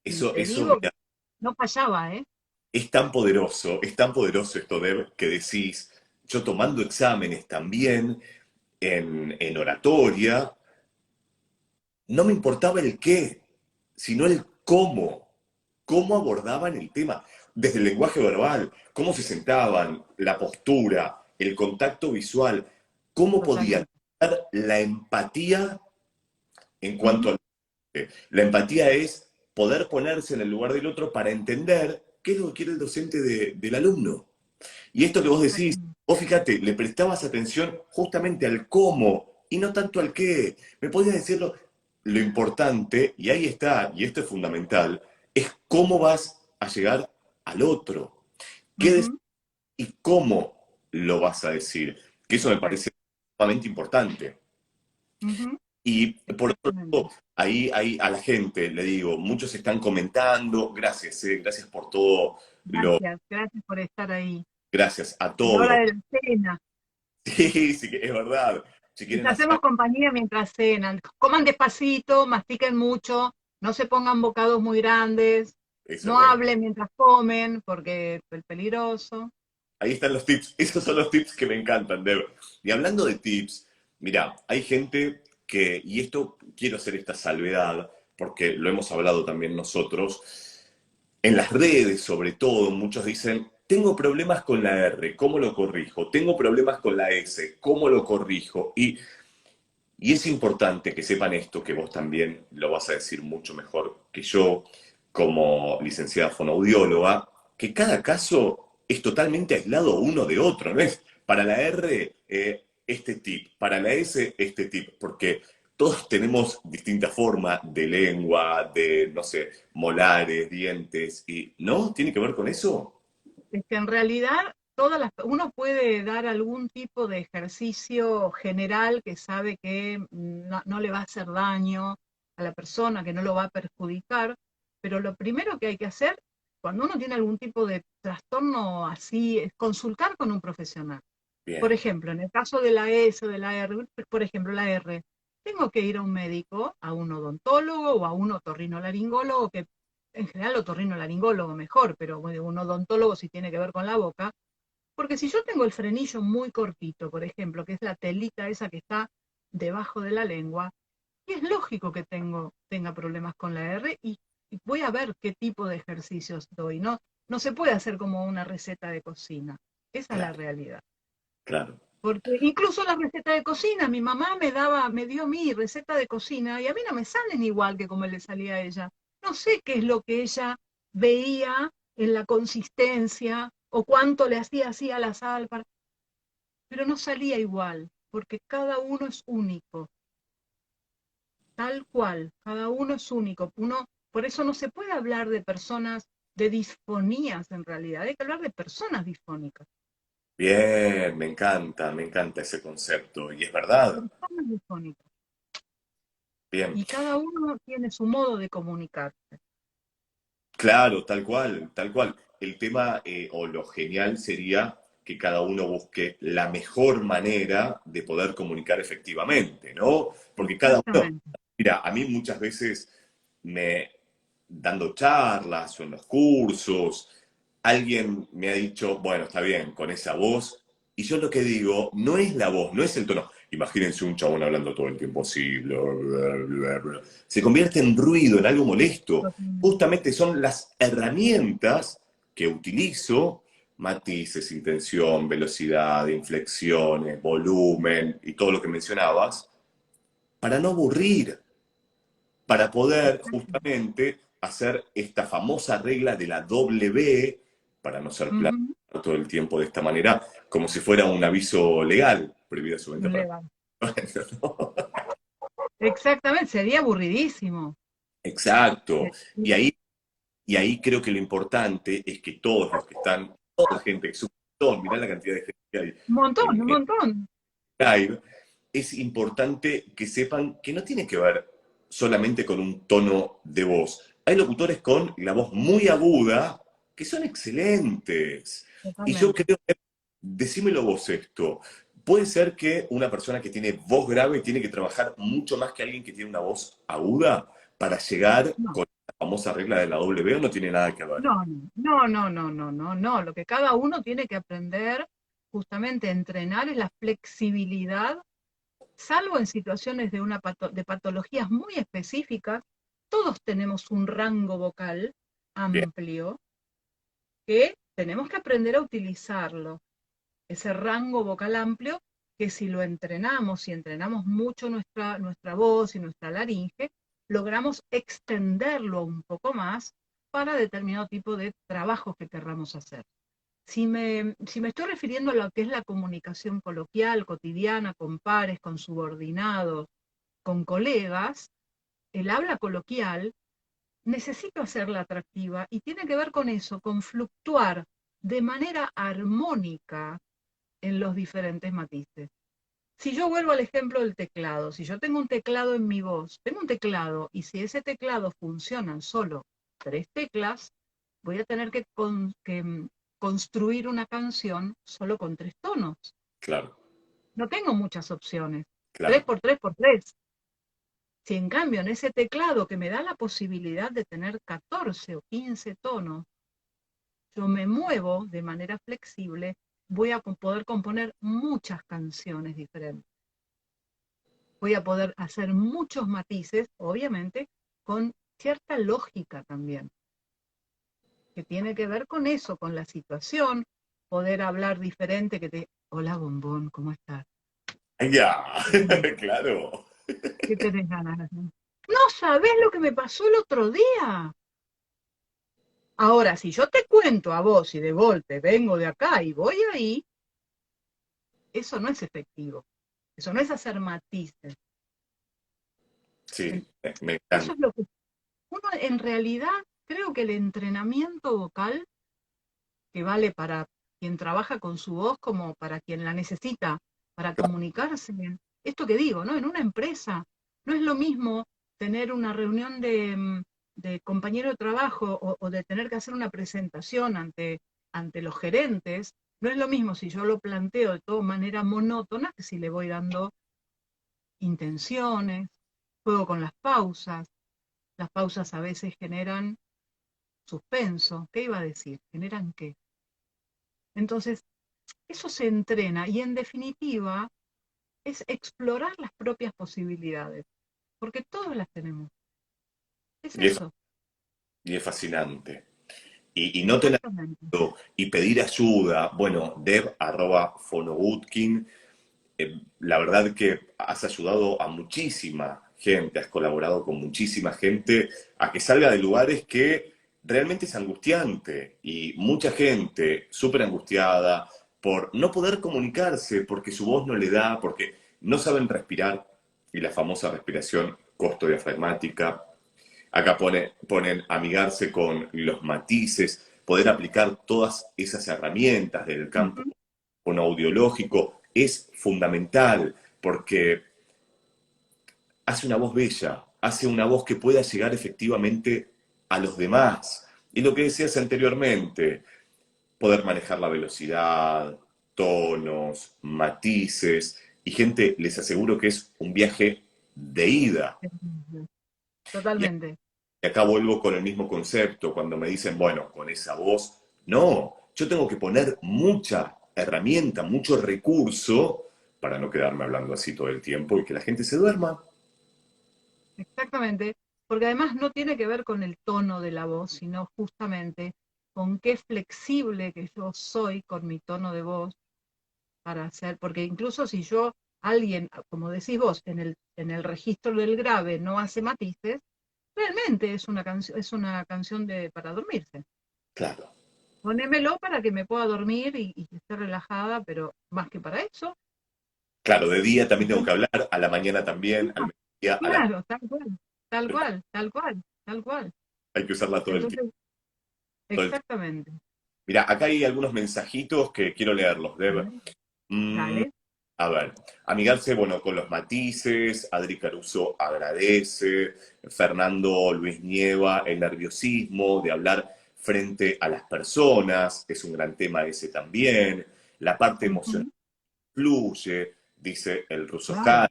Y te Eso, digo, mira, no fallaba, ¿eh? es tan poderoso esto, Deb, que decís, yo tomando exámenes también en oratoria, no me importaba el qué, sino el cómo, cómo abordaban el tema, desde el lenguaje verbal, cómo se sentaban, la postura, el contacto visual, cómo podían Totalmente. dar la empatía en Uh cuanto -huh. al... La empatía es poder ponerse en el lugar del otro para entender qué es lo que quiere el docente del alumno. Y esto que vos decís, Exactamente. vos fíjate, le prestabas atención justamente al cómo y no tanto al qué. Me podías decirlo, lo importante, y ahí está, y esto es fundamental, es cómo vas a llegar al otro. Uh ¿Qué decir -huh. y cómo lo vas a decir? Que eso me Exacto. parece sumamente importante. Uh -huh. Y por otro Exactamente. lado, ahí a la gente le digo, muchos están comentando, gracias, gracias por todo lo, Gracias, gracias por estar ahí. gracias a A la hora todos. de la cena. Sí, sí, es verdad. Si Les quieren hacemos hacer compañía mientras cenan. Coman despacito, mastiquen mucho, no se pongan bocados muy grandes, eso es no verdad. hablen mientras comen, porque es peligroso. Ahí están los tips. Esos son los tips que me encantan, Deb. Y hablando de tips, mira, hay gente que, y esto quiero hacer esta salvedad, porque lo hemos hablado también nosotros, en las redes sobre todo, muchos dicen, tengo problemas con la R, ¿cómo lo corrijo? Tengo problemas con la S, ¿cómo lo corrijo? Y es importante que sepan esto, que vos también lo vas a decir mucho mejor que yo, como licenciada fonoaudióloga, que cada caso es totalmente aislado uno de otro, ¿no es? Para la R, este tip, para la S, este tip, porque todos tenemos distintas formas de lengua, de, no sé, molares, dientes, y ¿no? ¿Tiene que ver con eso? Es que en realidad uno puede dar algún tipo de ejercicio general que sabe que no le va a hacer daño a la persona, que no lo va a perjudicar, pero lo primero que hay que hacer cuando uno tiene algún tipo de trastorno así es consultar con un profesional. Por bien, ejemplo, en el caso de la S o de la R, por ejemplo, la R, tengo que ir a un médico, a un odontólogo o a un otorrinolaringólogo, que en general otorrinolaringólogo mejor, pero bueno, un odontólogo si tiene que ver con la boca, porque si yo tengo el frenillo muy cortito, por ejemplo, que es la telita esa que está debajo de la lengua, y es lógico que tenga problemas con la R y voy a ver qué tipo de ejercicios doy. No, no se puede hacer como una receta de cocina. Esa es la claro, realidad. claro. Porque incluso las recetas de cocina, mi mamá me dio mi receta de cocina y a mí no me salen igual que como le salía a ella. No sé qué es lo que ella veía en la consistencia o cuánto le hacía así a la sal, pero no salía igual, porque cada uno es único, tal cual, cada uno es único. Por eso no se puede hablar de personas, de disfonías en realidad, hay que hablar de personas disfónicas, Bien, me encanta ese concepto. Y es verdad, personas disfónicas. bien. Y cada uno tiene su modo de comunicarse. Claro, tal cual, tal cual. El tema o lo genial sería que cada uno busque la mejor manera de poder comunicar efectivamente, ¿no? Porque cada uno, Exactamente. mira, a mí muchas veces me, dando charlas o en los cursos, alguien me ha dicho, bueno, está bien, con esa voz, y yo lo que digo, no es la voz, no es el tono. Imagínense un chabón hablando todo el tiempo así, bla, bla, bla, bla. Se convierte en ruido, en algo molesto. Totalmente. Justamente son las herramientas que utilizo, matices, intención, velocidad, inflexiones, volumen y todo lo que mencionabas, para no aburrir, para poder Exactamente. justamente hacer esta famosa regla de la W, para no ser plano Ujú. todo el tiempo de esta manera, como si fuera un aviso legal, prohibida su venta para... Legal. Exactamente, sería aburridísimo. Exacto. Y Sí. ahí Y ahí creo que lo importante es que todos los que están, toda la gente, que es un montón, mirá la cantidad de gente que hay Un montón, un en montón. Live, es importante que sepan que no tiene que ver solamente con un tono de voz. Hay locutores con la voz muy aguda que son excelentes. Y yo Totalmente. creo que, decímelo vos esto, puede ser que una persona que tiene voz grave tiene que trabajar mucho más que alguien que tiene una voz aguda para llegar No, con la famosa regla de la W, o no tiene nada que ver. no, no, no, no, no, no, no. Lo que cada uno tiene que aprender justamente a entrenar es la flexibilidad, salvo en situaciones de patologías muy específicas. Todos tenemos un rango vocal Bien, amplio que tenemos que aprender a utilizarlo. Ese rango vocal amplio que si lo entrenamos, si entrenamos mucho nuestra voz y nuestra laringe, logramos extenderlo un poco más para determinado tipo de trabajos que querramos hacer. Si me estoy refiriendo a lo que es la comunicación coloquial, cotidiana, con pares, con subordinados, con colegas, el habla coloquial necesito hacerla atractiva y tiene que ver con eso, con fluctuar de manera armónica en los diferentes matices. Si yo vuelvo al ejemplo del teclado, si yo tengo un teclado en mi voz, tengo un teclado y si ese teclado funcionan solo 3 teclas, voy a tener que construir una canción solo con 3 tonos. claro, No tengo muchas opciones. Tres claro. por 3 por 3. Si en cambio en ese teclado que me da la posibilidad de tener 14 o 15 tonos, yo me muevo de manera flexible, voy a poder componer muchas canciones diferentes. Voy a poder hacer muchos matices, obviamente, con cierta lógica también, que tiene que ver con eso, con la situación, poder hablar diferente, hola bombón, ¿cómo estás? Ya, ¿Qué tenés, claro. qué tenés ganas de hacer? No sabés lo que me pasó el otro día. Ahora, si yo te cuento a vos y de golpe vengo de acá y voy ahí, eso no es efectivo. Eso no es hacer matices. Sí, me Eso encanta. es lo que uno en realidad creo que el entrenamiento vocal, que vale para quien trabaja con su voz como para quien la necesita para comunicarse, esto que digo, ¿no? En una empresa no es lo mismo tener una reunión de compañero de trabajo o de tener que hacer una presentación ante los gerentes No es lo mismo si yo lo planteo de toda manera monótona que si le voy dando intenciones, juego con las pausas. Las pausas a veces generan suspenso. ¿Qué iba a decir? ¿Generan qué? Entonces, eso se entrena y en definitiva es explorar las propias posibilidades, porque todos las tenemos. Es Y es, eso, y es fascinante. Y no tener exactamente. miedo y pedir ayuda. Bueno, Deb@fonogutkin, la verdad que has ayudado a muchísima gente, has colaborado con muchísima gente a que salga de lugares que realmente es angustiante y mucha gente súper angustiada por no poder comunicarse, porque su voz no le da, porque no saben respirar y la famosa respiración costo-diafragmática. Acá ponen amigarse con los matices, poder aplicar todas esas herramientas del campo Ujú. audiológico es fundamental porque hace una voz bella, hace una voz que pueda llegar efectivamente a los demás. Y lo que decías anteriormente, poder manejar la velocidad, tonos, matices. Y gente, les aseguro que es un viaje de ida. Y Totalmente. acá vuelvo con el mismo concepto, cuando me dicen, bueno, con esa voz, no, yo tengo que poner mucha herramienta, mucho recurso para no quedarme hablando así todo el tiempo y que la gente se duerma. Exactamente, porque además no tiene que ver con el tono de la voz, sino justamente con qué flexible que yo soy con mi tono de voz para hacer, porque incluso si yo, alguien, como decís vos, en el registro del grave no hace matices, realmente es una canción para dormirse. Claro, Ponémelo para que me pueda dormir y que esté relajada, pero más que para eso, claro, de día también tengo que hablar, a la mañana también, al no, mediodía, a la noche, claro, tal cual, tal cual, tal cual, tal cual. hay que usarla todo el tiempo. Entonces, exactamente. Mira, acá hay algunos mensajitos que quiero leerlos, Deb. Dale, Mm, dale. a ver, amigarse, bueno, con los matices, Adri Caruso agradece, Fernando Luis Nieva, el nerviosismo de hablar frente a las personas, es un gran tema ese también, la parte emocional Ujú. fluye, dice el ruso Claro.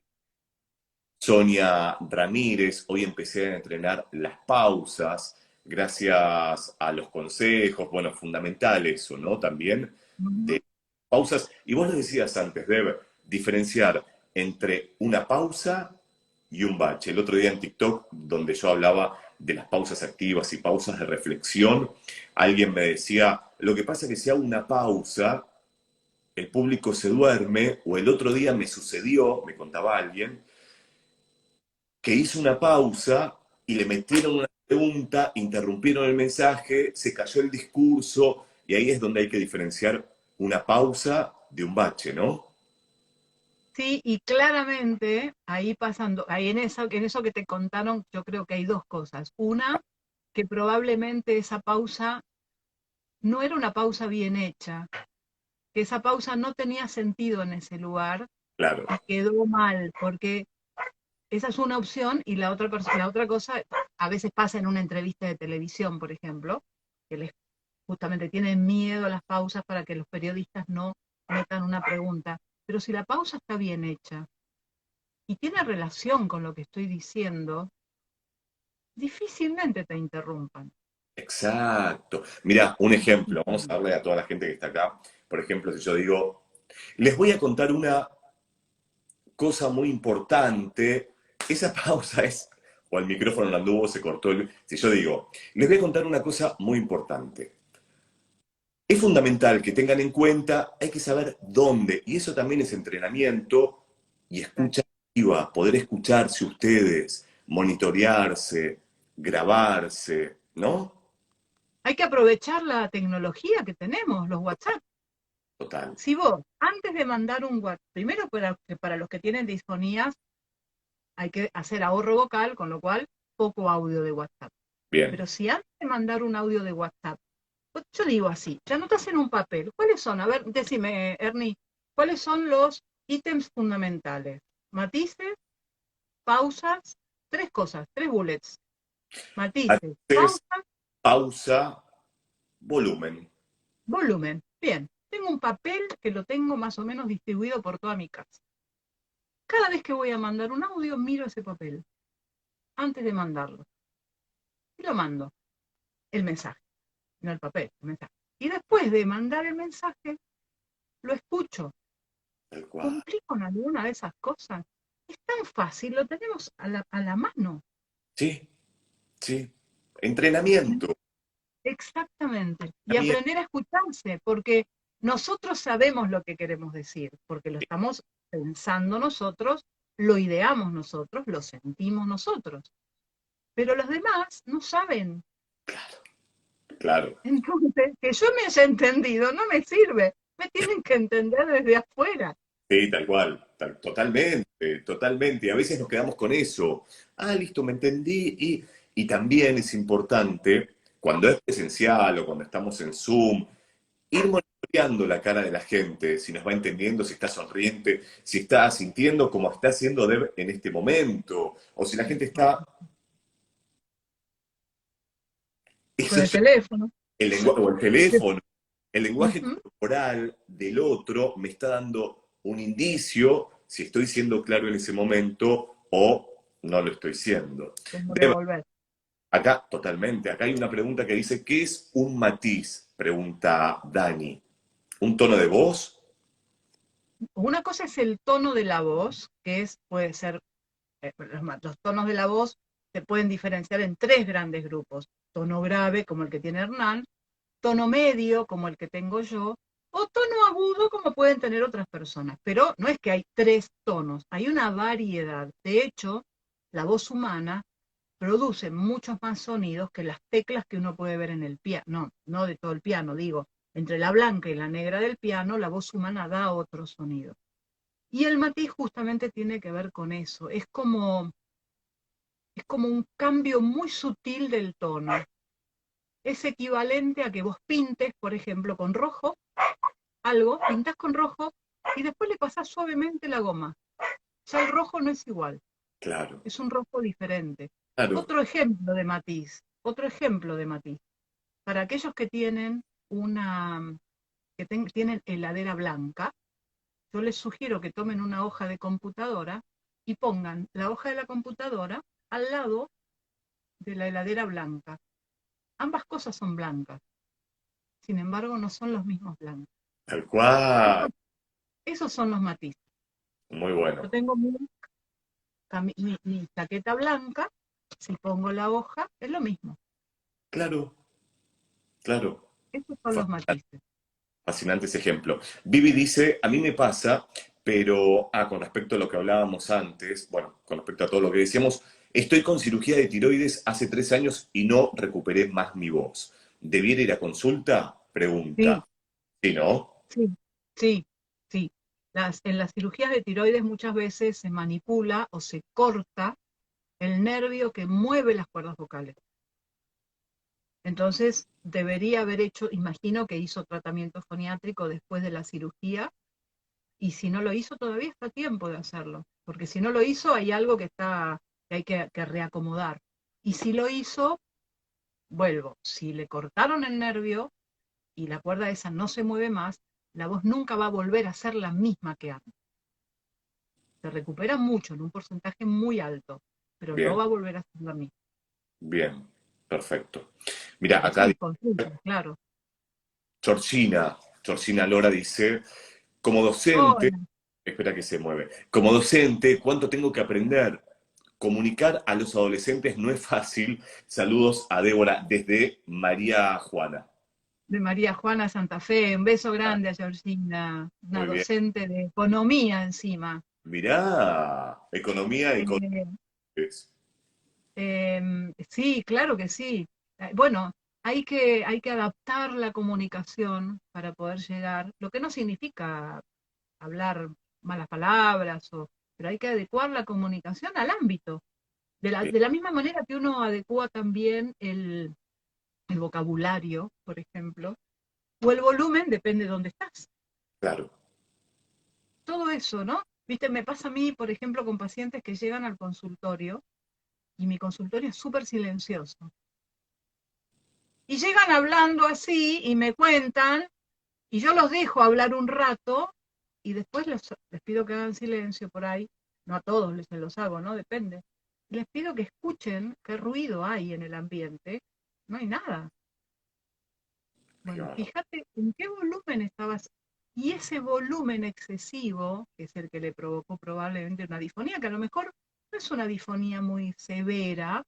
Sonia Ramírez, hoy empecé a entrenar las pausas, gracias a los consejos, bueno, fundamental eso, ¿no? También Ujú. de pausas. Y vos lo decías antes, Deb, diferenciar entre una pausa y un bache. El otro día en TikTok, donde yo hablaba de las pausas activas y pausas de reflexión, alguien me decía, lo que pasa es que si hago una pausa, el público se duerme, o el otro día me sucedió, me contaba alguien, que hizo una pausa y le metieron una pregunta, interrumpieron el mensaje, se cayó el discurso, y ahí es donde hay que diferenciar una pausa de un bache, ¿no? Sí, y claramente ahí pasando, ahí en eso que te contaron, yo creo que hay dos cosas. Una, que probablemente esa pausa no era una pausa bien hecha, que esa pausa no tenía sentido en ese lugar Claro, y quedó mal, porque esa es una opción y la otra cosa, a veces pasa en una entrevista de televisión, por ejemplo, que justamente tienen miedo a las pausas para que los periodistas no metan una pregunta. Pero si la pausa está bien hecha y tiene relación con lo que estoy diciendo, difícilmente te interrumpan. exacto. Mira, un ejemplo, vamos a darle a toda la gente que está acá. Por ejemplo, si yo digo, les voy a contar una cosa muy importante, esa pausa es, o el micrófono no anduvo, se cortó. Si yo digo, les voy a contar una cosa muy importante. Es fundamental que tengan en cuenta, hay que saber dónde, y eso también es entrenamiento y escucha activa, poder escucharse ustedes, monitorearse, grabarse, ¿no? Hay que aprovechar la tecnología que tenemos, los WhatsApp. Total. Si vos, antes de mandar un WhatsApp, primero para los que tienen disfonías, hay que hacer ahorro vocal, con lo cual poco audio de WhatsApp. Bien. Pero si antes de mandar un audio de WhatsApp, yo digo así, ya anotas en un papel, ¿cuáles son? A ver, decime, Ernie, ¿cuáles son los ítems fundamentales? Matices, pausas, tres cosas, tres bullets. Matices, Haces pausas, pausa, volumen. volumen. Bien. Tengo un papel que lo tengo más o menos distribuido por toda mi casa. Cada vez que voy a mandar un audio, miro ese papel antes de mandarlo. Y lo mando, el mensaje, no el papel, el mensaje. Y después de mandar el mensaje, lo escucho. Tal cual. ¿Cumplí con alguna de esas cosas? Es tan fácil, lo tenemos a la mano. Sí, sí. Entrenamiento. Exactamente. Y Entrenamiento. aprender a escucharse, porque nosotros sabemos lo que queremos decir, porque lo estamos pensando nosotros, lo ideamos nosotros, lo sentimos nosotros. Pero los demás no saben. Claro. Entonces, que yo me haya entendido no me sirve. Me tienen que entender desde afuera. Sí, tal cual, totalmente, totalmente. Y a veces nos quedamos con eso. Ah, listo, me entendí. Y también es importante, cuando es presencial o cuando estamos en Zoom, ir monitoreando la cara de la gente, si nos va entendiendo, si está sonriente, si está sintiendo como está haciendo Deb en este momento, o si la gente está... Con Eso el es teléfono. el lenguaje, o el teléfono, el lenguaje Ujú. corporal del otro me está dando un indicio si estoy siendo claro en ese momento o no lo estoy siendo. Como Deba, devolver. acá, totalmente, acá hay una pregunta que dice, ¿qué es un matiz? Pregunta Dani. ¿Un tono de voz? Una cosa es el tono de la voz, que es, puede ser, los tonos de la voz se pueden diferenciar en tres grandes grupos. Tono grave, como el que tiene Hernán, tono medio, como el que tengo yo, o tono agudo, como pueden tener otras personas. Pero no es que hay tres tonos, hay una variedad. De hecho, la voz humana produce muchos más sonidos que las teclas que uno puede ver en el piano. No, no de todo el piano, digo. Entre la blanca y la negra del piano, la voz humana da otro sonido. Y el matiz justamente tiene que ver con eso. Es como un cambio muy sutil del tono. Es equivalente a que vos pintes, por ejemplo, con rojo, algo, pintas con rojo y después le pasás suavemente la goma. Ya el rojo no es igual, Claro, es un rojo diferente. claro, Otro ejemplo de matiz. Para aquellos que tienen tienen heladera blanca, yo les sugiero que tomen una hoja de computadora y pongan la hoja de la computadora al lado de la heladera blanca. Ambas cosas son blancas, sin embargo no son los mismos blancos. tal cual. Esos, esos son los matices. Muy bueno. Yo tengo mi chaqueta blanca, si pongo la hoja, es lo mismo. Claro, claro. Esos son los matices. Fascinante ese ejemplo. Vivi dice, a mí me pasa, pero con respecto a lo que hablábamos antes, bueno, con respecto a todo lo que decíamos, estoy con cirugía de tiroides hace 3 años y no recuperé más mi voz. ¿Debiera ir a consulta? Sí, Pregunta. ¿Sí, no? sí, sí, sí. En las cirugías de tiroides muchas veces se manipula o se corta el nervio que mueve las cuerdas vocales. Entonces, debería haber hecho, imagino que hizo tratamiento foniátrico después de la cirugía, y si no lo hizo, todavía está a tiempo de hacerlo, porque si no lo hizo, hay algo que hay que reacomodar. Y si lo hizo, vuelvo, si le cortaron el nervio y la cuerda esa no se mueve más, la voz nunca va a volver a ser la misma que antes. Se recupera mucho, en un porcentaje muy alto, pero no Bien, va a volver a ser la misma. bien, perfecto. Mira, Por eso acá mis dice, consultas, claro. Georgina Lora dice, como docente, Hola. espera que se mueve, como docente, ¿cuánto tengo que aprender? Comunicar a los adolescentes no es fácil. Saludos a Débora desde María Juana. De María Juana Santa Fe, un beso Ah, grande a Georgina, una muy bien. docente de economía encima. Mirá, economía y Eh, colores. sí, claro que sí. Bueno, hay que adaptar la comunicación para poder llegar, lo que no significa hablar malas palabras, pero hay que adecuar la comunicación al ámbito. Bien, De la misma manera que uno adecua también el vocabulario, por ejemplo, o el volumen, depende de dónde estás. claro. Todo eso, ¿no? Viste, me pasa a mí, por ejemplo, con pacientes que llegan al consultorio y mi consultorio es súper silencioso. Y llegan hablando así y me cuentan Y yo los dejo hablar un rato y después les pido que hagan silencio por ahí. No a todos se los hago, ¿no? Depende. Les pido que escuchen qué ruido hay en el ambiente. No hay nada. Bueno, Claro. fíjate en qué volumen estabas. Y ese volumen excesivo, que es el que le provocó probablemente una disfonía, que a lo mejor no es una disfonía muy severa,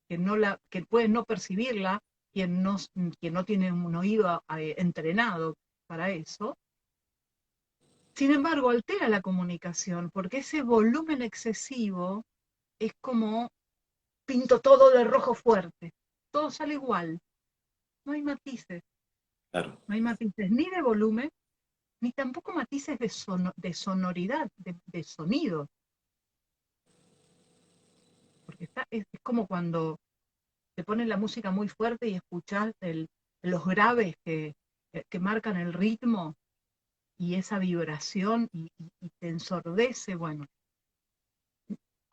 que puede no percibirla quien no tiene un oído entrenado para eso. Sin embargo, altera la comunicación, porque ese volumen excesivo es como pinto todo de rojo fuerte. Todo sale igual. No hay matices. Claro. No hay matices ni de volumen, ni tampoco matices de sonoridad, de sonido. Porque es como cuando te ponen la música muy fuerte y escuchás los graves que marcan el ritmo y esa vibración y te ensordece, bueno,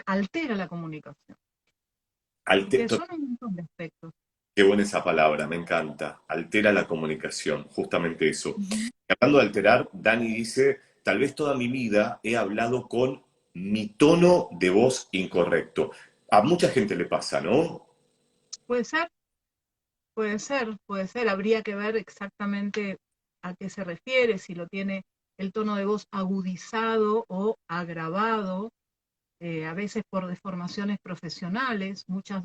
altera la comunicación. Así que son un montón de aspectos. Qué buena esa palabra, me encanta. Altera la comunicación, justamente eso. Ujú. Y hablando de alterar, Dani dice, tal vez toda mi vida he hablado con mi tono de voz incorrecto. A mucha gente le pasa, ¿no? Puede ser, puede ser, puede ser. Habría que ver exactamente a qué se refiere, si lo tiene el tono de voz agudizado o agravado, a veces por deformaciones profesionales, muchas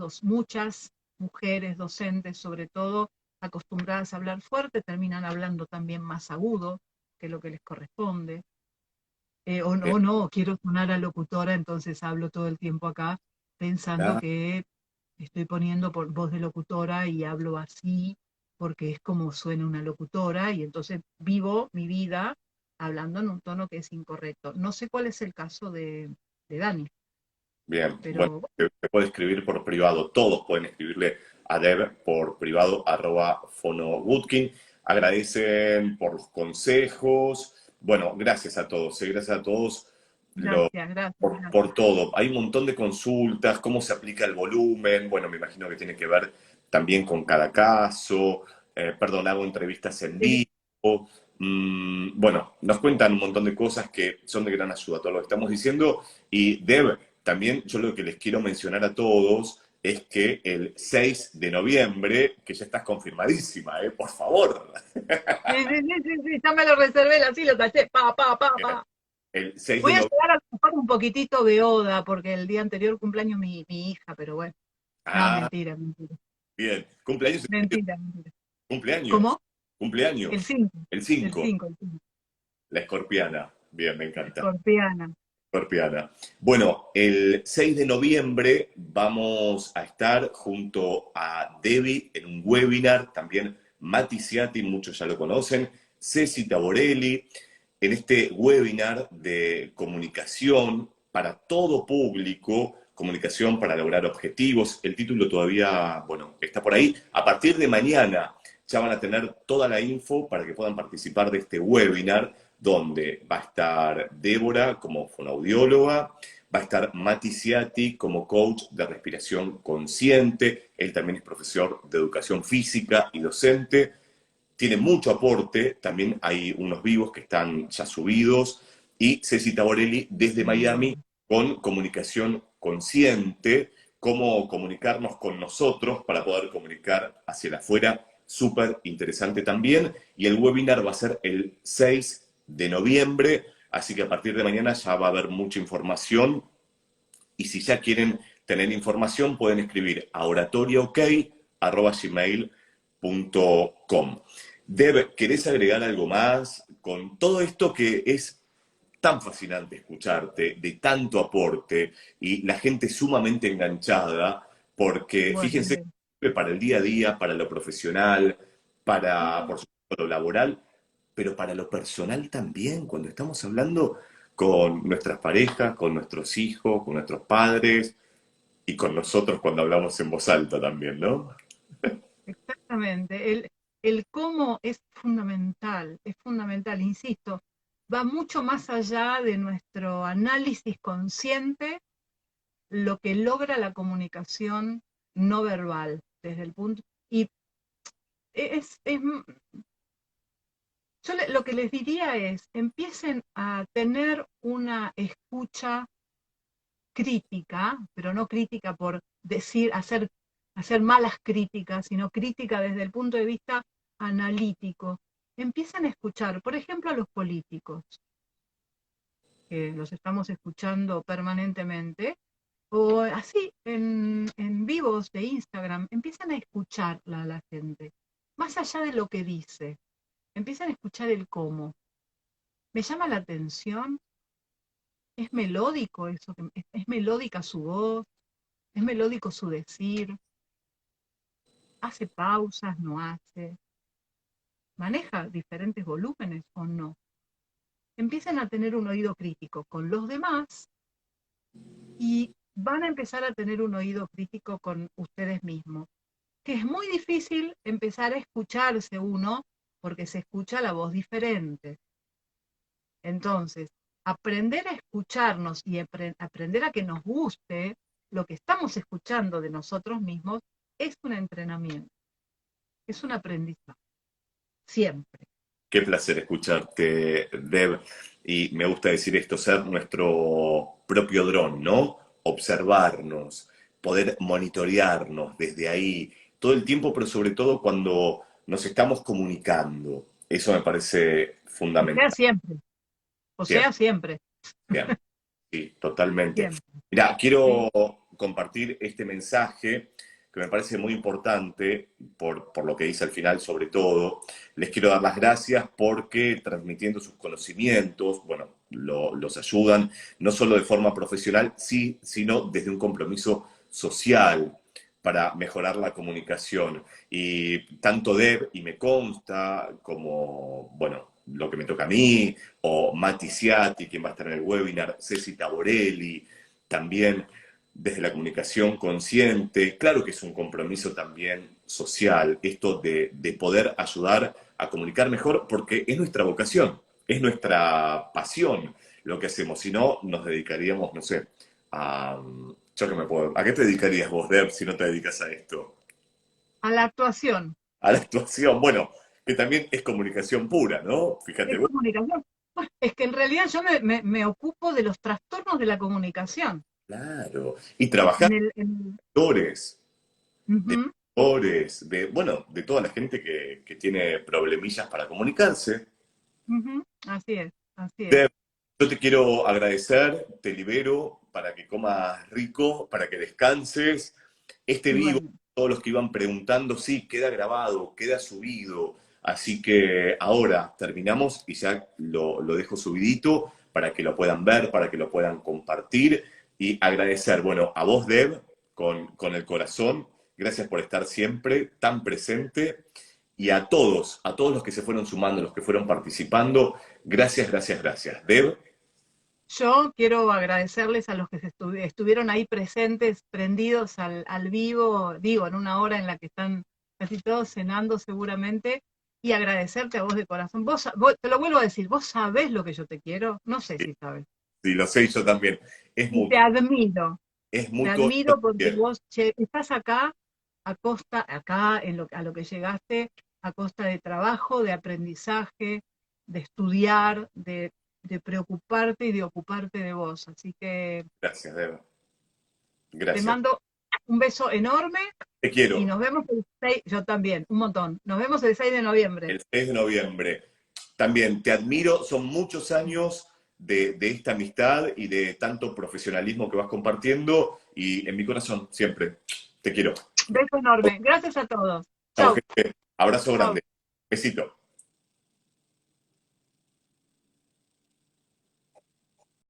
mujeres docentes, sobre todo acostumbradas a hablar fuerte, terminan hablando también más agudo que lo que les corresponde. Eh, O no, quiero sonar a locutora, entonces hablo todo el tiempo acá pensando ah, que estoy poniendo por voz de locutora y hablo así porque es como suena una locutora y entonces vivo mi vida hablando en un tono que es incorrecto. No sé cuál es el caso de Dani, bien, bueno, pero te puede escribir por privado, todos pueden escribirle a Deb por privado, @fonowoodkin. Agradecen por los consejos. Bueno, gracias a todos, gracias a todos gracias, gracias, por gracias. todo. Hay un montón de consultas, cómo se aplica el volumen. Bueno, me imagino que tiene que ver también con cada caso. Perdón, hago entrevistas en Sí, vivo. Bueno, nos cuentan un montón de cosas que son de gran ayuda, todo lo que estamos diciendo. Y Deb, también yo lo que les quiero mencionar a todos es que el 6 de noviembre, que ya estás confirmadísima, por favor. sí, sí, sí, sí, sí, ya me lo reservé, así lo taché, pa. El 6 de Voy a noviembre. llegar a lo mejor un poquitito de oda, porque el día anterior cumpleaños mi hija, pero bueno, no, Ah, mentira, mentira, bien. Cumpleaños, mentira, mentira. cumpleaños, ¿Cómo? El cumpleaños. 5, El el 5, 5, el 5. la escorpiana. Bien, me encanta. Escorpiana. Escorpiana. Bueno, el 6 de noviembre vamos a estar junto a Debbie en un webinar, también Mati Ciati, muchos ya lo conocen, Ceci Taborelli, en este webinar de comunicación para todo público, comunicación para lograr objetivos. El título todavía, bueno, está por ahí. A partir de mañana ya van a tener toda la info para que puedan participar de este webinar donde va a estar Débora como fonoaudióloga, va a estar Mati Ciati como coach de respiración consciente, él también es profesor de educación física y docente, tiene mucho aporte, también hay unos vivos que están ya subidos, y Ceci Taborelli desde Mm. Miami con comunicación consciente, cómo comunicarnos con nosotros para poder comunicar hacia el afuera, súper interesante también, y el webinar va a ser el 6 de noviembre, así que a partir de mañana ya va a haber mucha información, y si ya quieren tener información pueden escribir a oratoriook@gmail.com. Deb, ¿querés agregar algo más con todo esto que es tan fascinante escucharte, de tanto aporte y la gente sumamente enganchada? Porque Bueno, fíjense, para el día a día, para lo profesional, para, por supuesto, lo laboral, pero para lo personal también, cuando estamos hablando con nuestras parejas, con nuestros hijos, con nuestros padres y con nosotros cuando hablamos en voz alta también, ¿no? exactamente. El cómo es fundamental, insisto, va mucho más allá de nuestro análisis consciente lo que logra la comunicación no verbal, desde el punto, y es Lo que les diría es, empiecen a tener una escucha crítica, pero no crítica por decir, hacer malas críticas, sino crítica desde el punto de vista analítico. Empiezan a escuchar, por ejemplo, a los políticos, que los estamos escuchando permanentemente, o así en vivos de Instagram, empiezan a escucharla a la gente, más allá de lo que dice, empiezan a escuchar el cómo. Me llama la atención, es melódico eso, es melódica su voz, es melódico su decir, hace pausas, no hace, maneja diferentes volúmenes o no. Empiezan a tener un oído crítico con los demás y van a empezar a tener un oído crítico con ustedes mismos, que es muy difícil empezar a escucharse uno porque se escucha la voz diferente. Entonces, aprender a escucharnos y aprender a que nos guste lo que estamos escuchando de nosotros mismos es un entrenamiento, es un aprendizaje, siempre. Qué placer escucharte, Deb. Y me gusta decir esto, ser nuestro propio dron, ¿no? Observarnos, poder monitorearnos desde ahí todo el tiempo, pero sobre todo cuando nos estamos comunicando. Eso me parece O sea, fundamental. siempre, o Siempre, sea, siempre, siempre. Sí, totalmente. siempre. Mira, ¿Sí? quiero compartir este mensaje que me parece muy importante por lo que dice al final sobre todo. Les quiero dar las gracias porque transmitiendo sus conocimientos, bueno, los ayudan no solo de forma profesional, sí, sino desde un compromiso social para mejorar la comunicación. Y tanto Deb, y me consta, como, bueno, lo que me toca a mí, o Mati Ciati, quien va a estar en el webinar, Ceci Taborelli, también desde la comunicación consciente. Claro que es un compromiso también social, esto de poder ayudar a comunicar mejor, porque es nuestra vocación, es nuestra pasión lo que hacemos. Si no, nos dedicaríamos, no sé, a... Yo que me puedo... ¿A qué te dedicarías vos, Deb, si no te dedicas a esto? A la actuación, A la actuación. Bueno, que también es comunicación pura, ¿no? Fíjate es vos. comunicación. Bueno, es que en realidad yo me ocupo de los trastornos de la comunicación. Claro. Y trabajar En con el, en- actores, de Ujú, actores, de, bueno, de toda la gente que tiene problemillas para comunicarse. ujú, así es, así es. Deb, yo te quiero agradecer, te libero para que comas rico, para que descanses. Este Y vivo, bueno, todos los que iban preguntando, sí, queda grabado, queda subido. Así que ahora terminamos y ya lo dejo subidito para que lo puedan ver, para que lo puedan compartir y agradecer, bueno, a vos, Deb, con el corazón. Gracias por estar siempre tan presente y a todos los que se fueron sumando, los que fueron participando, gracias, gracias, gracias. Deb, yo quiero agradecerles a los que estuvieron ahí presentes, prendidos al vivo, digo, en una hora en la que están casi todos cenando seguramente, y agradecerte a vos de corazón. Te lo vuelvo a decir, vos sabés lo que yo te quiero, no sé si sabes. sí, lo sé yo también, es Y mutuo, es te mutuo, yo admiro porque también. vos estás acá, acá a lo que llegaste, a costa de trabajo, de aprendizaje, de estudiar, de preocuparte y de ocuparte de vos. Así que Gracias, Deb, te gracias. mando un beso enorme Te y quiero. nos vemos el 6, yo también, un montón. Nos vemos el 6 de noviembre. El 6 de noviembre. También te admiro, son muchos años de esta amistad y de tanto profesionalismo que vas compartiendo y en mi corazón siempre. Te quiero. Beso enorme. Gracias a todos. Chao, Chau, gente. Abrazo chau. grande. Besito.